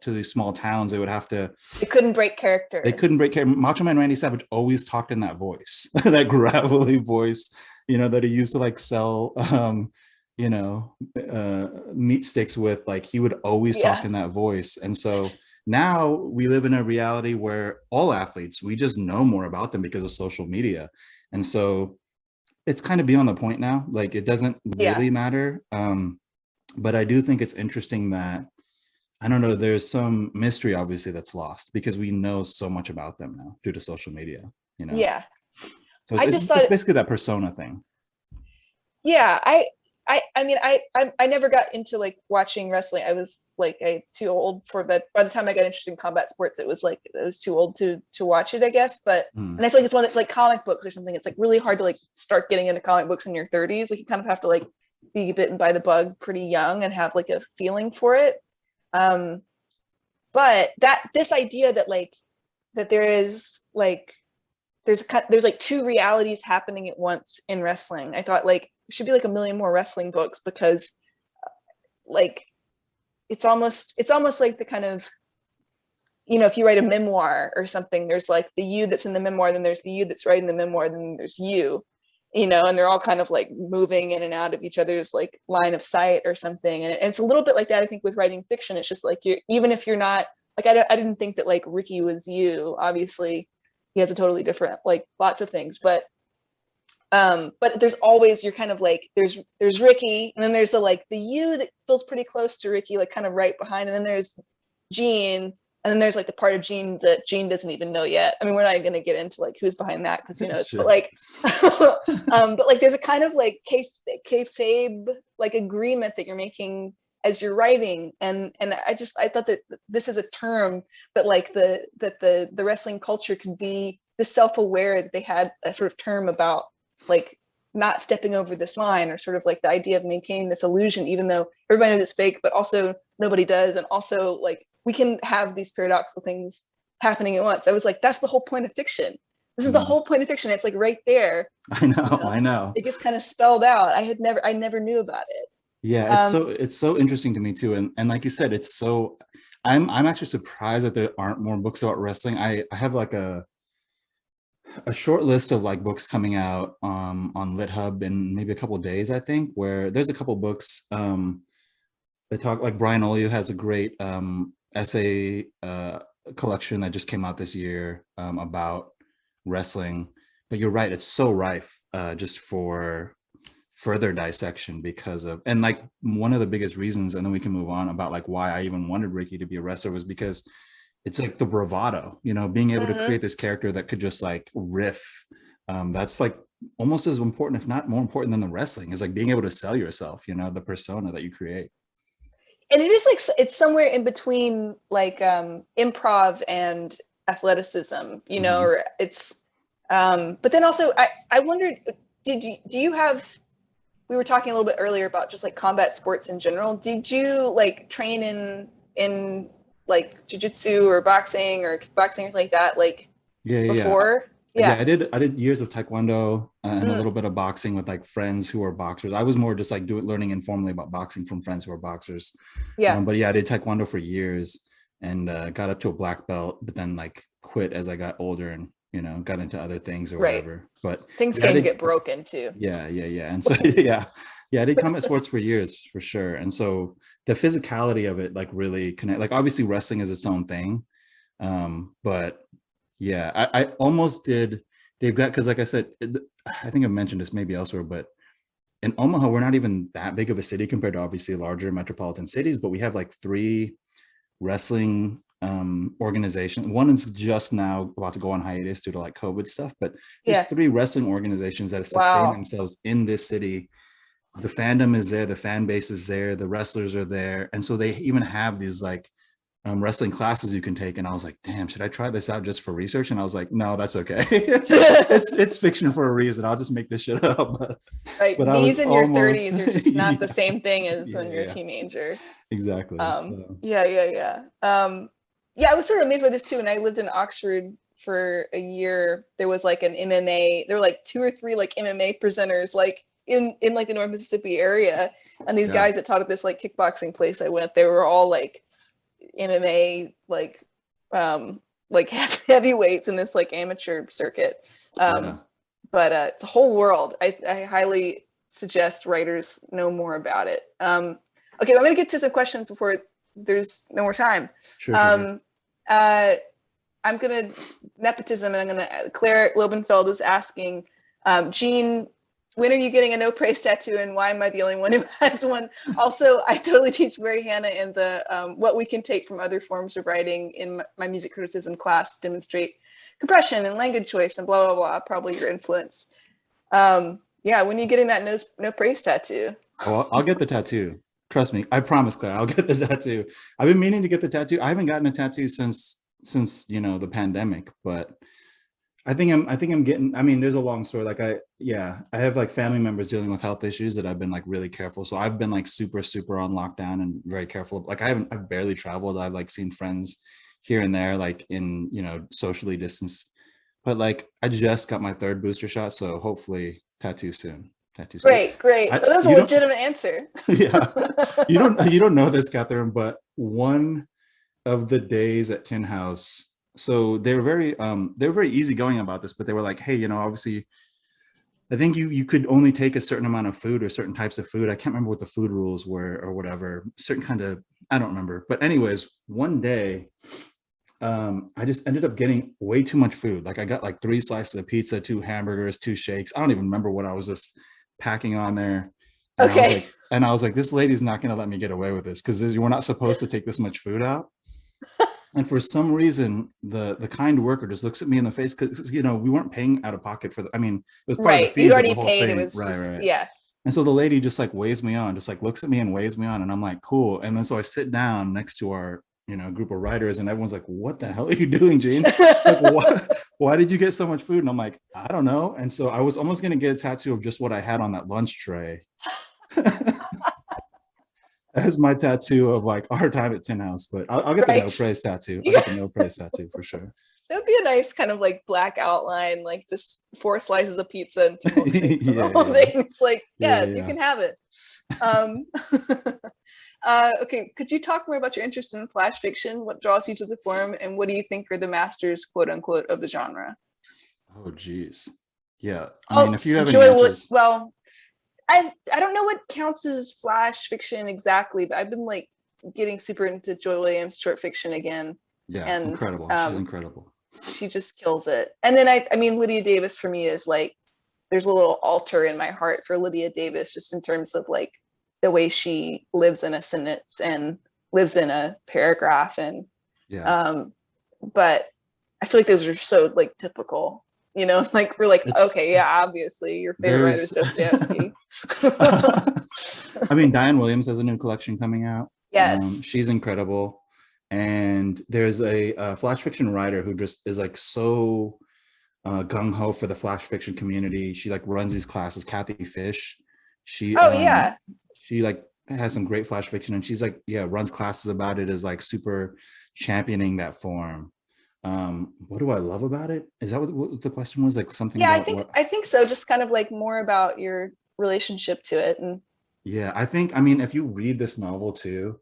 towns, they would have to, they couldn't break character. Macho Man Randy Savage always talked in that voice, that gravelly voice, you know, that he used to like sell you know, meat sticks with. Like he would always talk in that voice. And so now we live in a reality where all athletes, we just know more about them because of social media. And so it's kind of beyond the point now. Like it doesn't really matter. But I do think it's interesting that, I don't know, there's some mystery obviously that's lost because we know so much about them now due to social media, you know? Yeah. So it's basically that persona thing. Yeah. I mean, I never got into like watching wrestling. I was like too old for that. By the time I got interested in combat sports, it was too old to watch it, I guess. But and I feel like it's one that's like comic books or something. It's like really hard to like start getting into comic books in your 30s. Like you kind of have to like be bitten by the bug pretty young and have like a feeling for it. But this idea that like that there is like there's like two realities happening at once in wrestling. I thought like there should be like a million more wrestling books, because like it's almost like the kind of, you know, if you write a memoir or something, there's like the you that's in the memoir, then there's the you that's writing the memoir, then there's you know, and they're all kind of like moving in and out of each other's like line of sight or something. And it's a little bit like that, I think, with writing fiction. It's just like even if you're not like, I didn't think that like Ricky was you. Obviously he has a totally different, like lots of things, but there's always, you're kind of like, there's Ricky, and then there's the you that feels pretty close to Ricky, like kind of right behind, and then there's Gene, and then there's like the part of Gene that Gene doesn't even know yet. I mean, we're not going to get into like who's behind that, because who knows, Sure. but like but like there's a kind of like kayfabe like agreement that you're making as you're writing, and I thought that this is a term that like the wrestling culture could be the self-aware, that they had a sort of term about like not stepping over this line, or sort of like the idea of maintaining this illusion, even though everybody knows it's fake, but also nobody does. And also like we can have these paradoxical things happening at once. I was like, that's the whole point of fiction. This is the whole point of fiction. It's like right there. I know, You know? I know. It gets kind of spelled out. I never knew about it. Yeah, it's so interesting to me too. And like you said, it's so I'm actually surprised that there aren't more books about wrestling. I have like a short list of like books coming out on LitHub in maybe a couple of days, I think, where there's a couple books that talk, like Brian Oliu has a great essay collection that just came out this year about wrestling. But you're right, it's so rife just for further dissection because of, and like one of the biggest reasons, and then we can move on about like why I even wanted Ricky to be a wrestler, was because it's like the bravado, you know, being able to create this character that could just like riff. That's like almost as important, if not more important than the wrestling, is like being able to sell yourself, you know, the persona that you create. And it is like, it's somewhere in between like improv and athleticism, you know, or it's, but then also I wondered, do you have, we were talking a little bit earlier about just like combat sports in general. Did you like train in like jujitsu or boxing or kickboxing or like that, like before? Yeah, I did years of taekwondo and a little bit of boxing with like friends who are boxers. I was more just like learning informally about boxing from friends who are boxers. But yeah, I did taekwondo for years and got up to a black belt, but then like quit as I got older and, you know, got into other things or whatever. But things can get broken too. Yeah. And so yeah, I did combat sports for years for sure. And so the physicality of it like really connect. Like obviously wrestling is its own thing, but yeah, I almost did. They've got, because like I said, I think I've mentioned this maybe elsewhere, but in Omaha, we're not even that big of a city compared to obviously larger metropolitan cities, but we have like 3 wrestling organizations. One is just now about to go on hiatus due to like COVID stuff, but there's 3 wrestling organizations that sustain themselves in this city. The fandom is there, the fan base is there, the wrestlers are there, and so they even have these like wrestling classes you can take. And I was like, damn, should I try this out just for research? And I was like, no, that's okay. it's fiction for a reason. I'll just make this shit up. But these in your 30s are just not the same thing as when you're a teenager. Exactly. Yeah, I was sort of amazed by this too. And I lived in Oxford for a year. There was like an MMA, there were like 2 or 3 like MMA presenters like in like the North Mississippi area. And these guys that taught at this like kickboxing place I went, they were all like MMA like heavyweights in this like amateur circuit. But it's a whole world. I highly suggest writers know more about it. Okay, I'm gonna get to some questions before there's no more time. Sure. I'm gonna nepotism, and Claire Lobenfeld is asking, Gene, when are you getting a no praise tattoo, and why am I the only one who has one? Also, I totally teach Mary Hannah in the what we can take from other forms of writing in my music criticism class to demonstrate compression and language choice and blah, blah, blah, probably your influence. When are you getting that no praise tattoo? Oh, I'll get the tattoo. Trust me. I promise, Claire, I'll get the tattoo. I've been meaning to get the tattoo. I haven't gotten a tattoo since you know, the pandemic, but I think I'm getting, I mean, there's a long story. Like I have like family members dealing with health issues that I've been like really careful. So I've been like super on lockdown and very careful. Like I've barely traveled. I've like seen friends here and there, like in, you know, socially distanced, but like I just got my 3rd booster shot. So hopefully tattoo soon. Great. That's a legitimate answer. Yeah. You don't know this, Catherine, but one of the days at Tin House, so they're very easygoing about this, but they were like, hey, you know, obviously I think you could only take a certain amount of food or certain types of food. I can't remember what the food rules were or whatever, certain kind of, I don't remember. But anyways, one day I just ended up getting way too much food. Like I got like 3 slices of pizza, 2 hamburgers, 2 shakes. I don't even remember what I was just packing on there. And I was like, this lady's not going to let me get away with this, because we're not supposed to take this much food out. And for some reason, the kind worker just looks at me in the face, because, you know, we weren't paying out of pocket for I mean, it was part of the fees. You'd already of the whole paid. thing. It was right. Yeah. And so the lady just like waves me on, just like looks at me and waves me on, and I'm like, cool. And then so I sit down next to our, you know, group of writers, and everyone's like, what the hell are you doing, Gene? Like, why did you get so much food? And I'm like, I don't know. And so I was almost going to get a tattoo of just what I had on that lunch tray. That's my tattoo of like our time at Tin House, but I'll get the Right. no praise tattoo. I'll Yeah. get the no praise tattoo for sure. That'd be a nice kind of like black outline, like just 4 slices of pizza and 2 milkshakes and the Yeah, whole yeah. thing. It's like, Yeah, yeah, you yeah. can have it. Okay, could you talk more about your interest in flash fiction? What draws you to the form, and what do you think are the masters, quote unquote, of the genre? Oh, geez. Yeah. I Oh, mean, if you have any Joy would, answers, well, I don't know what counts as flash fiction exactly, but I've been like getting super into Joy Williams short fiction again, yeah, and incredible. She's incredible. she just kills it. And then I mean, Lydia Davis for me is like, there's a little altar in my heart for Lydia Davis, just in terms of like the way she lives in a sentence and lives in a paragraph. And Yeah. but I feel like those are so like typical, you know, like we're like, okay, It's yeah, obviously your favorite writer is there's Dostoevsky. I mean, Diane Williams has a new collection coming out. Yes. She's incredible. And there's a flash fiction writer who just is like so gung-ho for the flash fiction community. She like runs these classes, Kathy Fish. She Oh yeah. she like has some great flash fiction, and she's like, yeah, runs classes about it, is like super championing that form. What do I love about it? Is that what the question was? Like something Yeah, about what? I think so. Just kind of like more about your relationship to it. And Yeah, I think, I mean, if you read this novel too,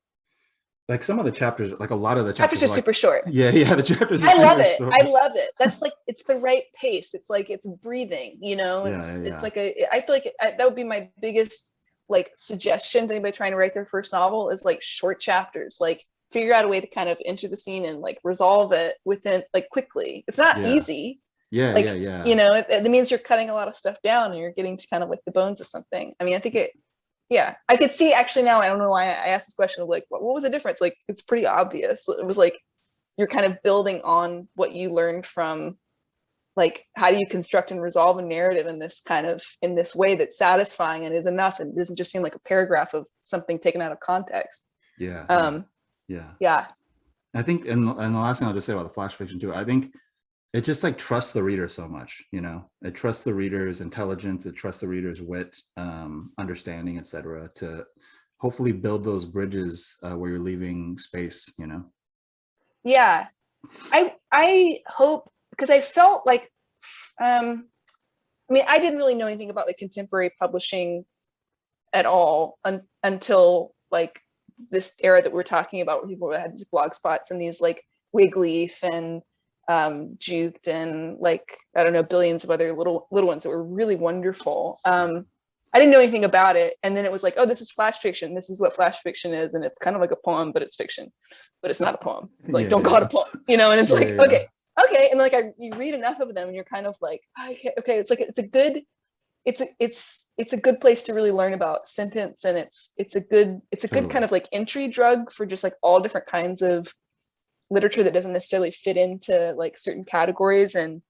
like some of the chapters, like a lot of the chapters chapters are are like, super short. yeah, yeah, the chapters are I love super it. short. I love it. That's like, it's the right pace. It's like it's breathing, you know. Yeah, yeah, It's yeah. like I feel like that would be my biggest like suggestion to anybody trying to write their first novel, is like short chapters. Like figure out a way to kind of enter the scene and like resolve it within like quickly. It's not Yeah, easy. yeah, Like, yeah, yeah. you know, it means you're cutting a lot of stuff down and you're getting to kind of like the bones of something. I mean, I think it, yeah, I could see actually now, I don't know why I asked this question of like, what was the difference? Like, it's pretty obvious. It was like, you're kind of building on what you learned from like, how do you construct and resolve a narrative in this kind of, in this way that's satisfying and is enough and doesn't just seem like a paragraph of something taken out of context. Yeah, Um, yeah. yeah. I think, and the last thing I'll just say about the flash fiction too, I think it just like trusts the reader so much, you know. It trusts the reader's intelligence, it trusts the reader's wit, understanding, etc., to hopefully build those bridges where you're leaving space, you know. Yeah. I hope, because I felt like, I mean, I didn't really know anything about like contemporary publishing at all until like this era that we're talking about, where people had these blog spots and these like Wigleaf and Juked and like, I don't know, billions of other little ones that were really wonderful. I didn't know anything about it, and then it was like, oh, this is flash fiction. This is what flash fiction is, and it's kind of like a poem, but it's fiction, but it's not a poem. Like, Yeah, don't call it a poem, you know. And it's yeah, like, yeah. okay, and like you read enough of them, and you're kind of like, okay, it's like it's a good place to really learn about sentence, and it's a good Totally. kind of like entry drug for just like all different kinds of literature that doesn't necessarily fit into like certain categories. And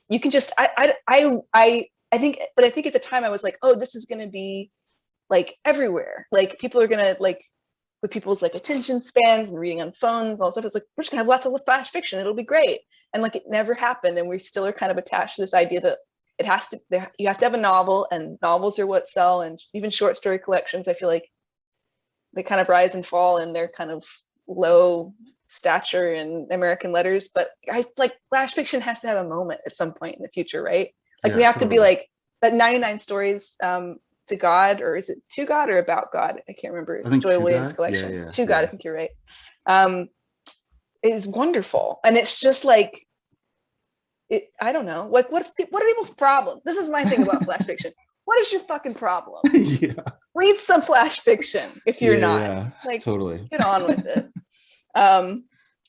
you can just I think, but I think at the time I was like, oh, this is going to be like everywhere. Like people are going to like, with people's like attention spans and reading on phones, all stuff. It's like, we're just gonna have lots of flash fiction. It'll be great. And like, it never happened. And we still are kind of attached to this idea that it has to, you have to have a novel, and novels are what sell. And even short story collections, I feel like they kind of rise and fall in their kind of low stature in American letters. But I like flash fiction has to have a moment at some point in the future, right? Like, Yeah, we have to be totally. like that 99 stories to God, or is it to God or about God? I can't remember. I think Joy To Williams God. Yeah, collection. yeah, To God, yeah. I think you're right. Is wonderful. And it's just like, I don't know, like what are people's problems? This is my thing about flash fiction. What is your fucking problem? Yeah, Read some flash fiction if you're yeah, not. yeah. Like, Totally. get on with it.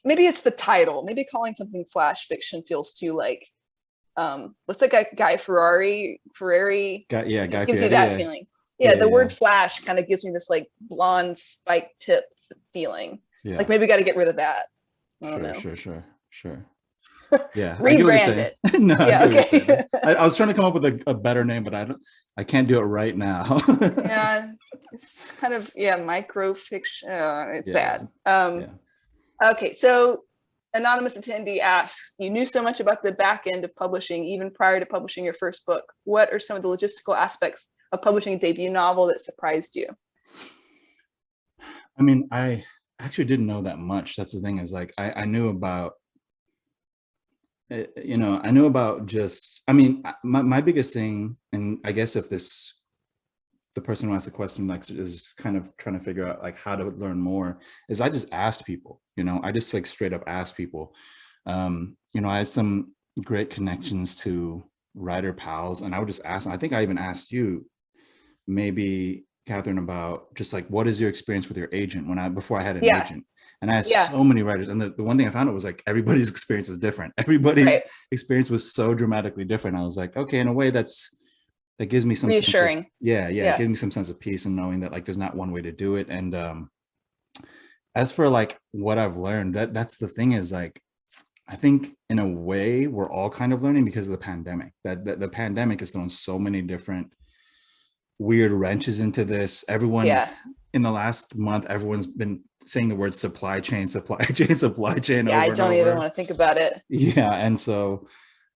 Maybe it's the title. Maybe calling something flash fiction feels too like, what's the guy Ferrari? Yeah, Guy It gives you Fieri. that Yeah, feeling. Yeah, yeah, the yeah, word flash kind of gives me this like blonde spike tip feeling. yeah. Like, maybe we got to get rid of that. I don't know. Sure. Yeah, I get what you're Rebrand saying. it. No, I Yeah, get what you're okay. saying. I was trying to come up with a better name, but I can't do it right now. Yeah, it's kind of, yeah, micro fiction. It's Yeah, bad. yeah. Okay, so anonymous attendee asks, you knew so much about the back end of publishing even prior to publishing your first book. What are some of the logistical aspects of publishing a debut novel that surprised you? I mean, I actually didn't know that much. That's the thing, is like I knew about, I knew about just, I mean, my biggest thing, and I guess if this, the person who asked the question like is kind of trying to figure out like how to learn more, is I just asked people, I just like straight up asked people. I had some great connections to writer pals, and I would just ask them. I think I even asked you, maybe Catherine, about just like, what is your experience with your agent before I had an Yeah. agent? And I asked Yeah. so many writers, and the one thing I found out was like everybody's experience is different. That's Everybody's right. experience was so dramatically different. I was like, okay, in a way that gives me some sense of, Reassuring. it gives me some sense of peace and knowing that like there's not one way to do it. And as for like what I've learned, that's the thing, is like, I think in a way we're all kind of learning because of the pandemic. That the pandemic has thrown so many different weird wrenches into this. Everyone in the last month, everyone's been saying the word supply chain supply chain supply chain Yeah, over I and don't over. even want to think about it. Yeah. And so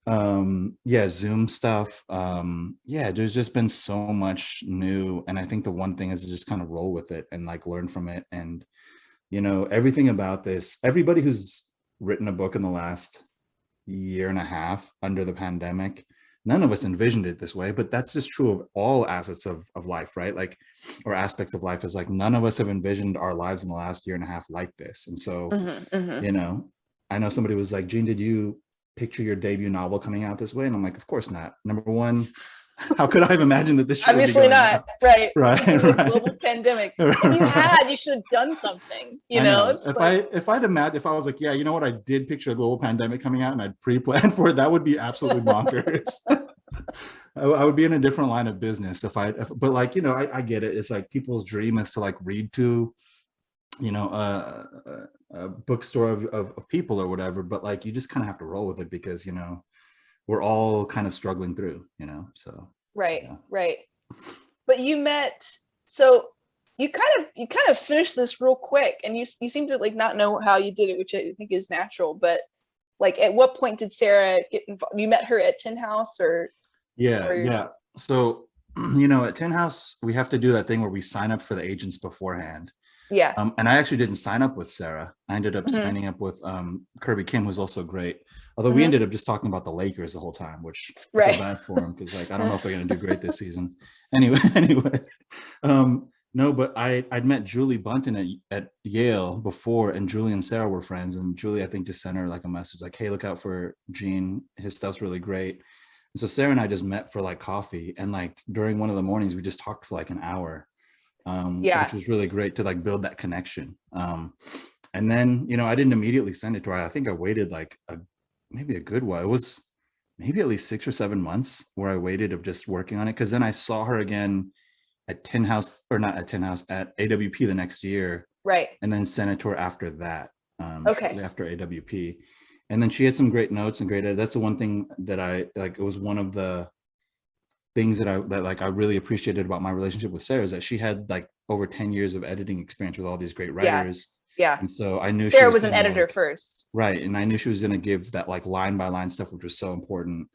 Zoom stuff, there's just been so much new, and I think the one thing is to just kind of roll with it and like learn from it. And everything about this, everybody who's written a book in the last year and a half under the pandemic, none of us envisioned it this way, but that's just true of all assets of life, right? Like, or aspects of life, is like none of us have envisioned our lives in the last year and a half like this. And so, I know somebody was like, Gene, did you picture your debut novel coming out this way? And I'm like, of course not. Number one, how could I have imagined that this shit obviously would be not going right on? Right. Global pandemic. If you should have done something. It's if I was like, yeah, you know what, I did picture a global pandemic coming out and I'd pre-planned for it, that would be absolutely bonkers. I would be in a different line of business but like, I get it. It's like people's dream is to like read to a bookstore of people or whatever, but like you just kind of have to roll with it because we're all kind of struggling through, so right. yeah. Right. But you kind of finished this real quick, and you seem to like not know how you did it, which I think is natural. But like, at what point did Sarah get involved? You met her at Tin House, or yeah. So at Tin House we have to do that thing where we sign up for the agents beforehand. Yeah. And I actually didn't sign up with Sarah. I ended up signing up with Kirby Kim, who's also great. Although we ended up just talking about the Lakers the whole time, which I feel bad for him because like I don't know if they're gonna do great this season. Anyway. No, but I'd met Julie Bunton at Yale before, and Julie and Sarah were friends. And Julie, I think, just sent her like a message like, hey, look out for Gene. His stuff's really great. And so Sarah and I just met for like coffee. And like during one of the mornings, we just talked for like an hour. Which was really great to like build that connection. And then, I didn't immediately send it to her. I think I waited like maybe a good while. It was maybe at least 6 or 7 months where I waited of just working on it. Cause then I saw her again at Tin House, or not at Tin House, at AWP the next year. Right. And then sent it to her after that, shortly after AWP. And then she had some great notes and that's the one thing that I like, it was one of the things that I really appreciated about my relationship with Sarah, is that she had like over 10 years of editing experience with all these great writers. Yeah. And so I knew Sarah was an editor first. Right. And I knew she was going to give that like line by line stuff, which was so important.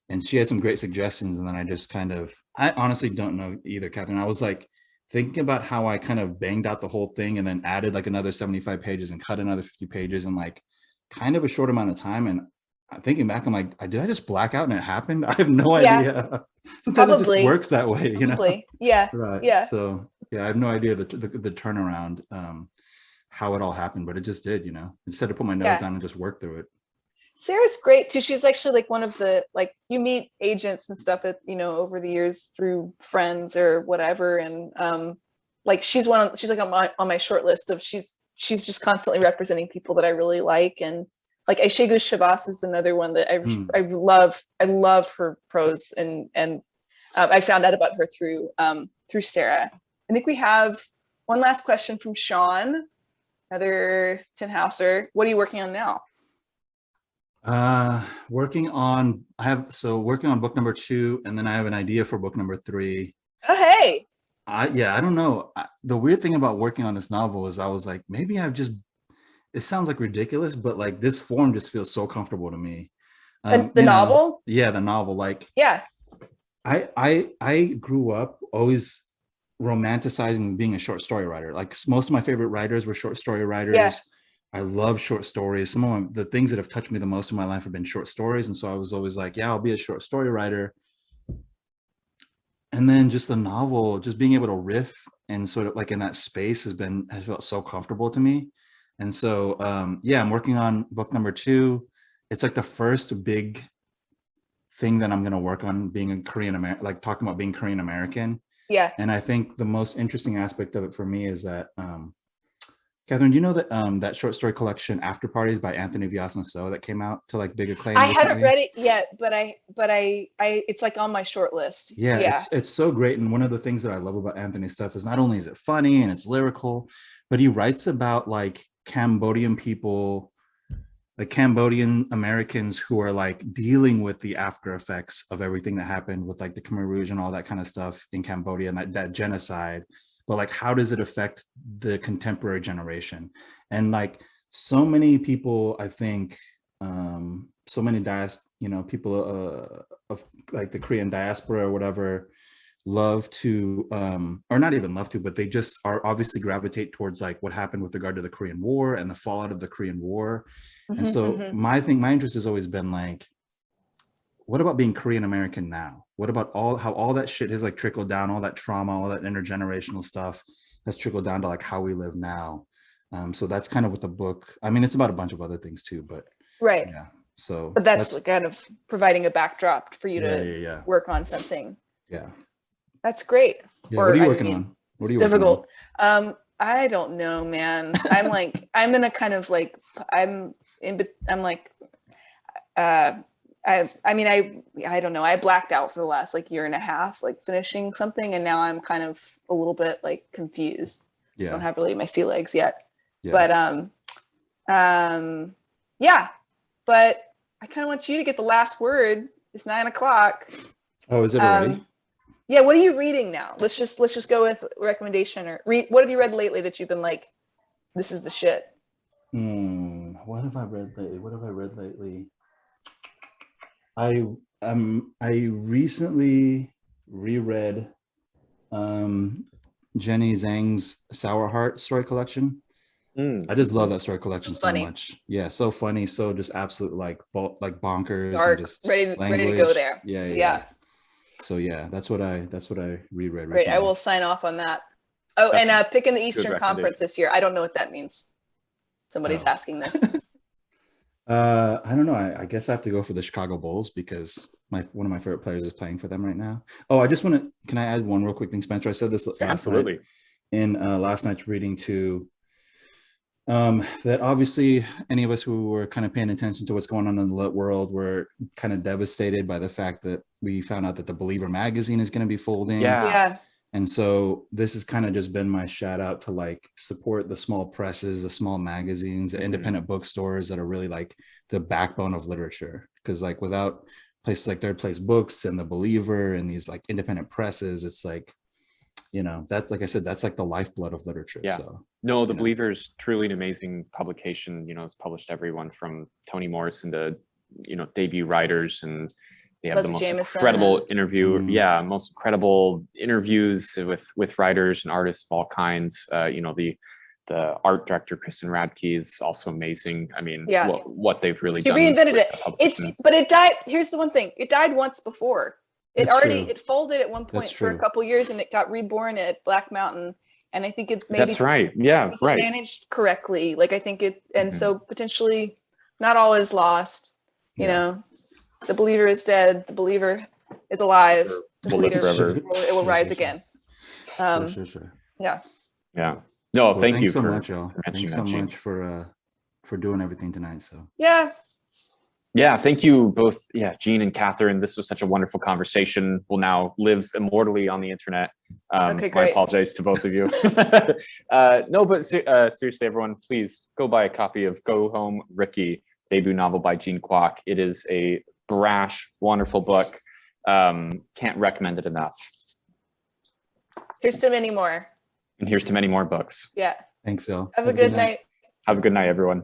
And she had some great suggestions. And then I honestly don't know either, Catherine. I was like thinking about how I kind of banged out the whole thing and then added like another 75 pages and cut another 50 pages in like kind of a short amount of time. And thinking back, I'm like, did I just black out and it happened? I have no idea. Sometimes it just works that way, Yeah. Right. Yeah. So yeah, I have no idea the turnaround, how it all happened, but it just did, I just had to put my nose down and just work through it. She's great too. She's actually like one of the, like, you meet agents and stuff at, over the years through friends or whatever. And like she's like on my short list of, she's just constantly representing people that I really like. And like Aishegu Shabazz is another one that I love. I love her prose, and I found out about her through Sarah. I think we have one last question from Sean, another Tin Houser. What are you working on now? Working on book number 2, and then I have an idea for book number 3. Oh, hey. I don't know. The weird thing about working on this novel is I was like, maybe it sounds like ridiculous, but like this form just feels so comfortable to me. The novel? Yeah, the novel. Like, yeah. I grew up always romanticizing being a short story writer. Like most of my favorite writers were short story writers. Yeah. I love short stories. Some of the things that have touched me the most in my life have been short stories. And so I was always like, yeah, I'll be a short story writer. And then just the novel, just being able to riff and sort of like in that space has felt so comfortable to me. And so, yeah, I'm working on book number 2. It's like the first big thing that I'm going to work on being a Korean American, like talking about being Korean American. Yeah. And I think the most interesting aspect of it for me is that, Catherine, do you know that that short story collection After Parties by Anthony Vyasna that came out to like big acclaim I recently? haven't read it yet, but I it's like on my short list. Yeah. It's so great. And one of the things that I love about Anthony's stuff is not only is it funny and it's lyrical, but he writes about like Cambodian people, like Cambodian Americans who are like dealing with the after effects of everything that happened with like the Khmer Rouge and all that kind of stuff in Cambodia and that genocide. But like, how does it affect the contemporary generation? And like so many people, I think, so many people of like the Korean diaspora or whatever, love to, or not even love to, but they just are obviously gravitate towards like what happened with regard to the Korean War and the fallout of the Korean War. And so my interest has always been like, what about being Korean American now? What about how all that shit has like trickled down, all that trauma, all that intergenerational stuff has trickled down to like how we live now. So that's kind of what the book, I mean, it's about a bunch of other things too, but right. Yeah. So but that's kind of providing a backdrop for you to work on something. Yeah. That's great. Yeah, what are you working on? What are you difficult. I don't know, man. I'm like, I'm in a kind of like, I'm like, I mean, I don't know. I blacked out for the last like year and a half, like finishing something. And now I'm kind of a little bit like confused. Yeah. I don't have really my sea legs yet, Yeah. but, yeah, but I kind of want you to get the last word. It's 9 o'clock. Oh, is it already? Yeah. What are you reading now? Let's just go with recommendation or what have you read lately that you've been like, this is the shit? What have I read lately? I recently reread Jenny Zhang's Sour Heart story collection. I just love that story collection so much. Yeah, so funny, so just absolute like bonkers, dark, and just ready to go there. Yeah. So yeah, that's what I reread. Great, recently. I will sign off on that. Oh, that's and picking the Eastern Conference this year. I don't know what that means. Somebody's asking this. I don't know. I guess I have to go for the Chicago Bulls because one of my favorite players is playing for them right now. Oh, I just want to, can I add one real quick thing, Spencer? I said this last night in last night's reading too, that obviously any of us who were kind of paying attention to what's going on in the lit world were kind of devastated by the fact that we found out that the Believer magazine is going to be folding. Yeah. And so this has kind of just been my shout out to like support the small presses, the small magazines, the independent bookstores that are really like the backbone of literature. Because like without places like Third Place Books and the Believer and these like independent presses, it's like, you know, that's like I said, that's like the lifeblood of literature. Yeah. So no, the Believer's truly an amazing publication. You know, it's published everyone from Toni Morrison to, you know, debut writers, and they have the most incredible most incredible interviews with writers and artists of all kinds. You know, the art director Kristen Radke is also amazing. I mean, what they've really done. She reinvented it. But it died. Here's the one thing: it died once before. It folded at one point for a couple years, and it got reborn at Black Mountain. And I think it's maybe that's right. Yeah, right. Managed correctly. Like I think it, and so potentially not all is lost. You know. The Believer is dead. The Believer is alive. The Believer it will rise again. Sure. Yeah. Yeah. No, well, thank you so for much, y'all. Thanks so much for doing everything tonight. So yeah, thank you both. Yeah, Gene and Catherine. This was such a wonderful conversation. Will now live immortally on the internet. Okay, great. I apologize to both of you. No, but seriously, everyone, please go buy a copy of Go Home, Ricky, debut novel by Gene Kwak. It is a brash, wonderful book. Can't recommend it enough. Here's to many more. And here's to many more books. Yeah. Thanks, y'all. Have a good night. Have a good night, everyone.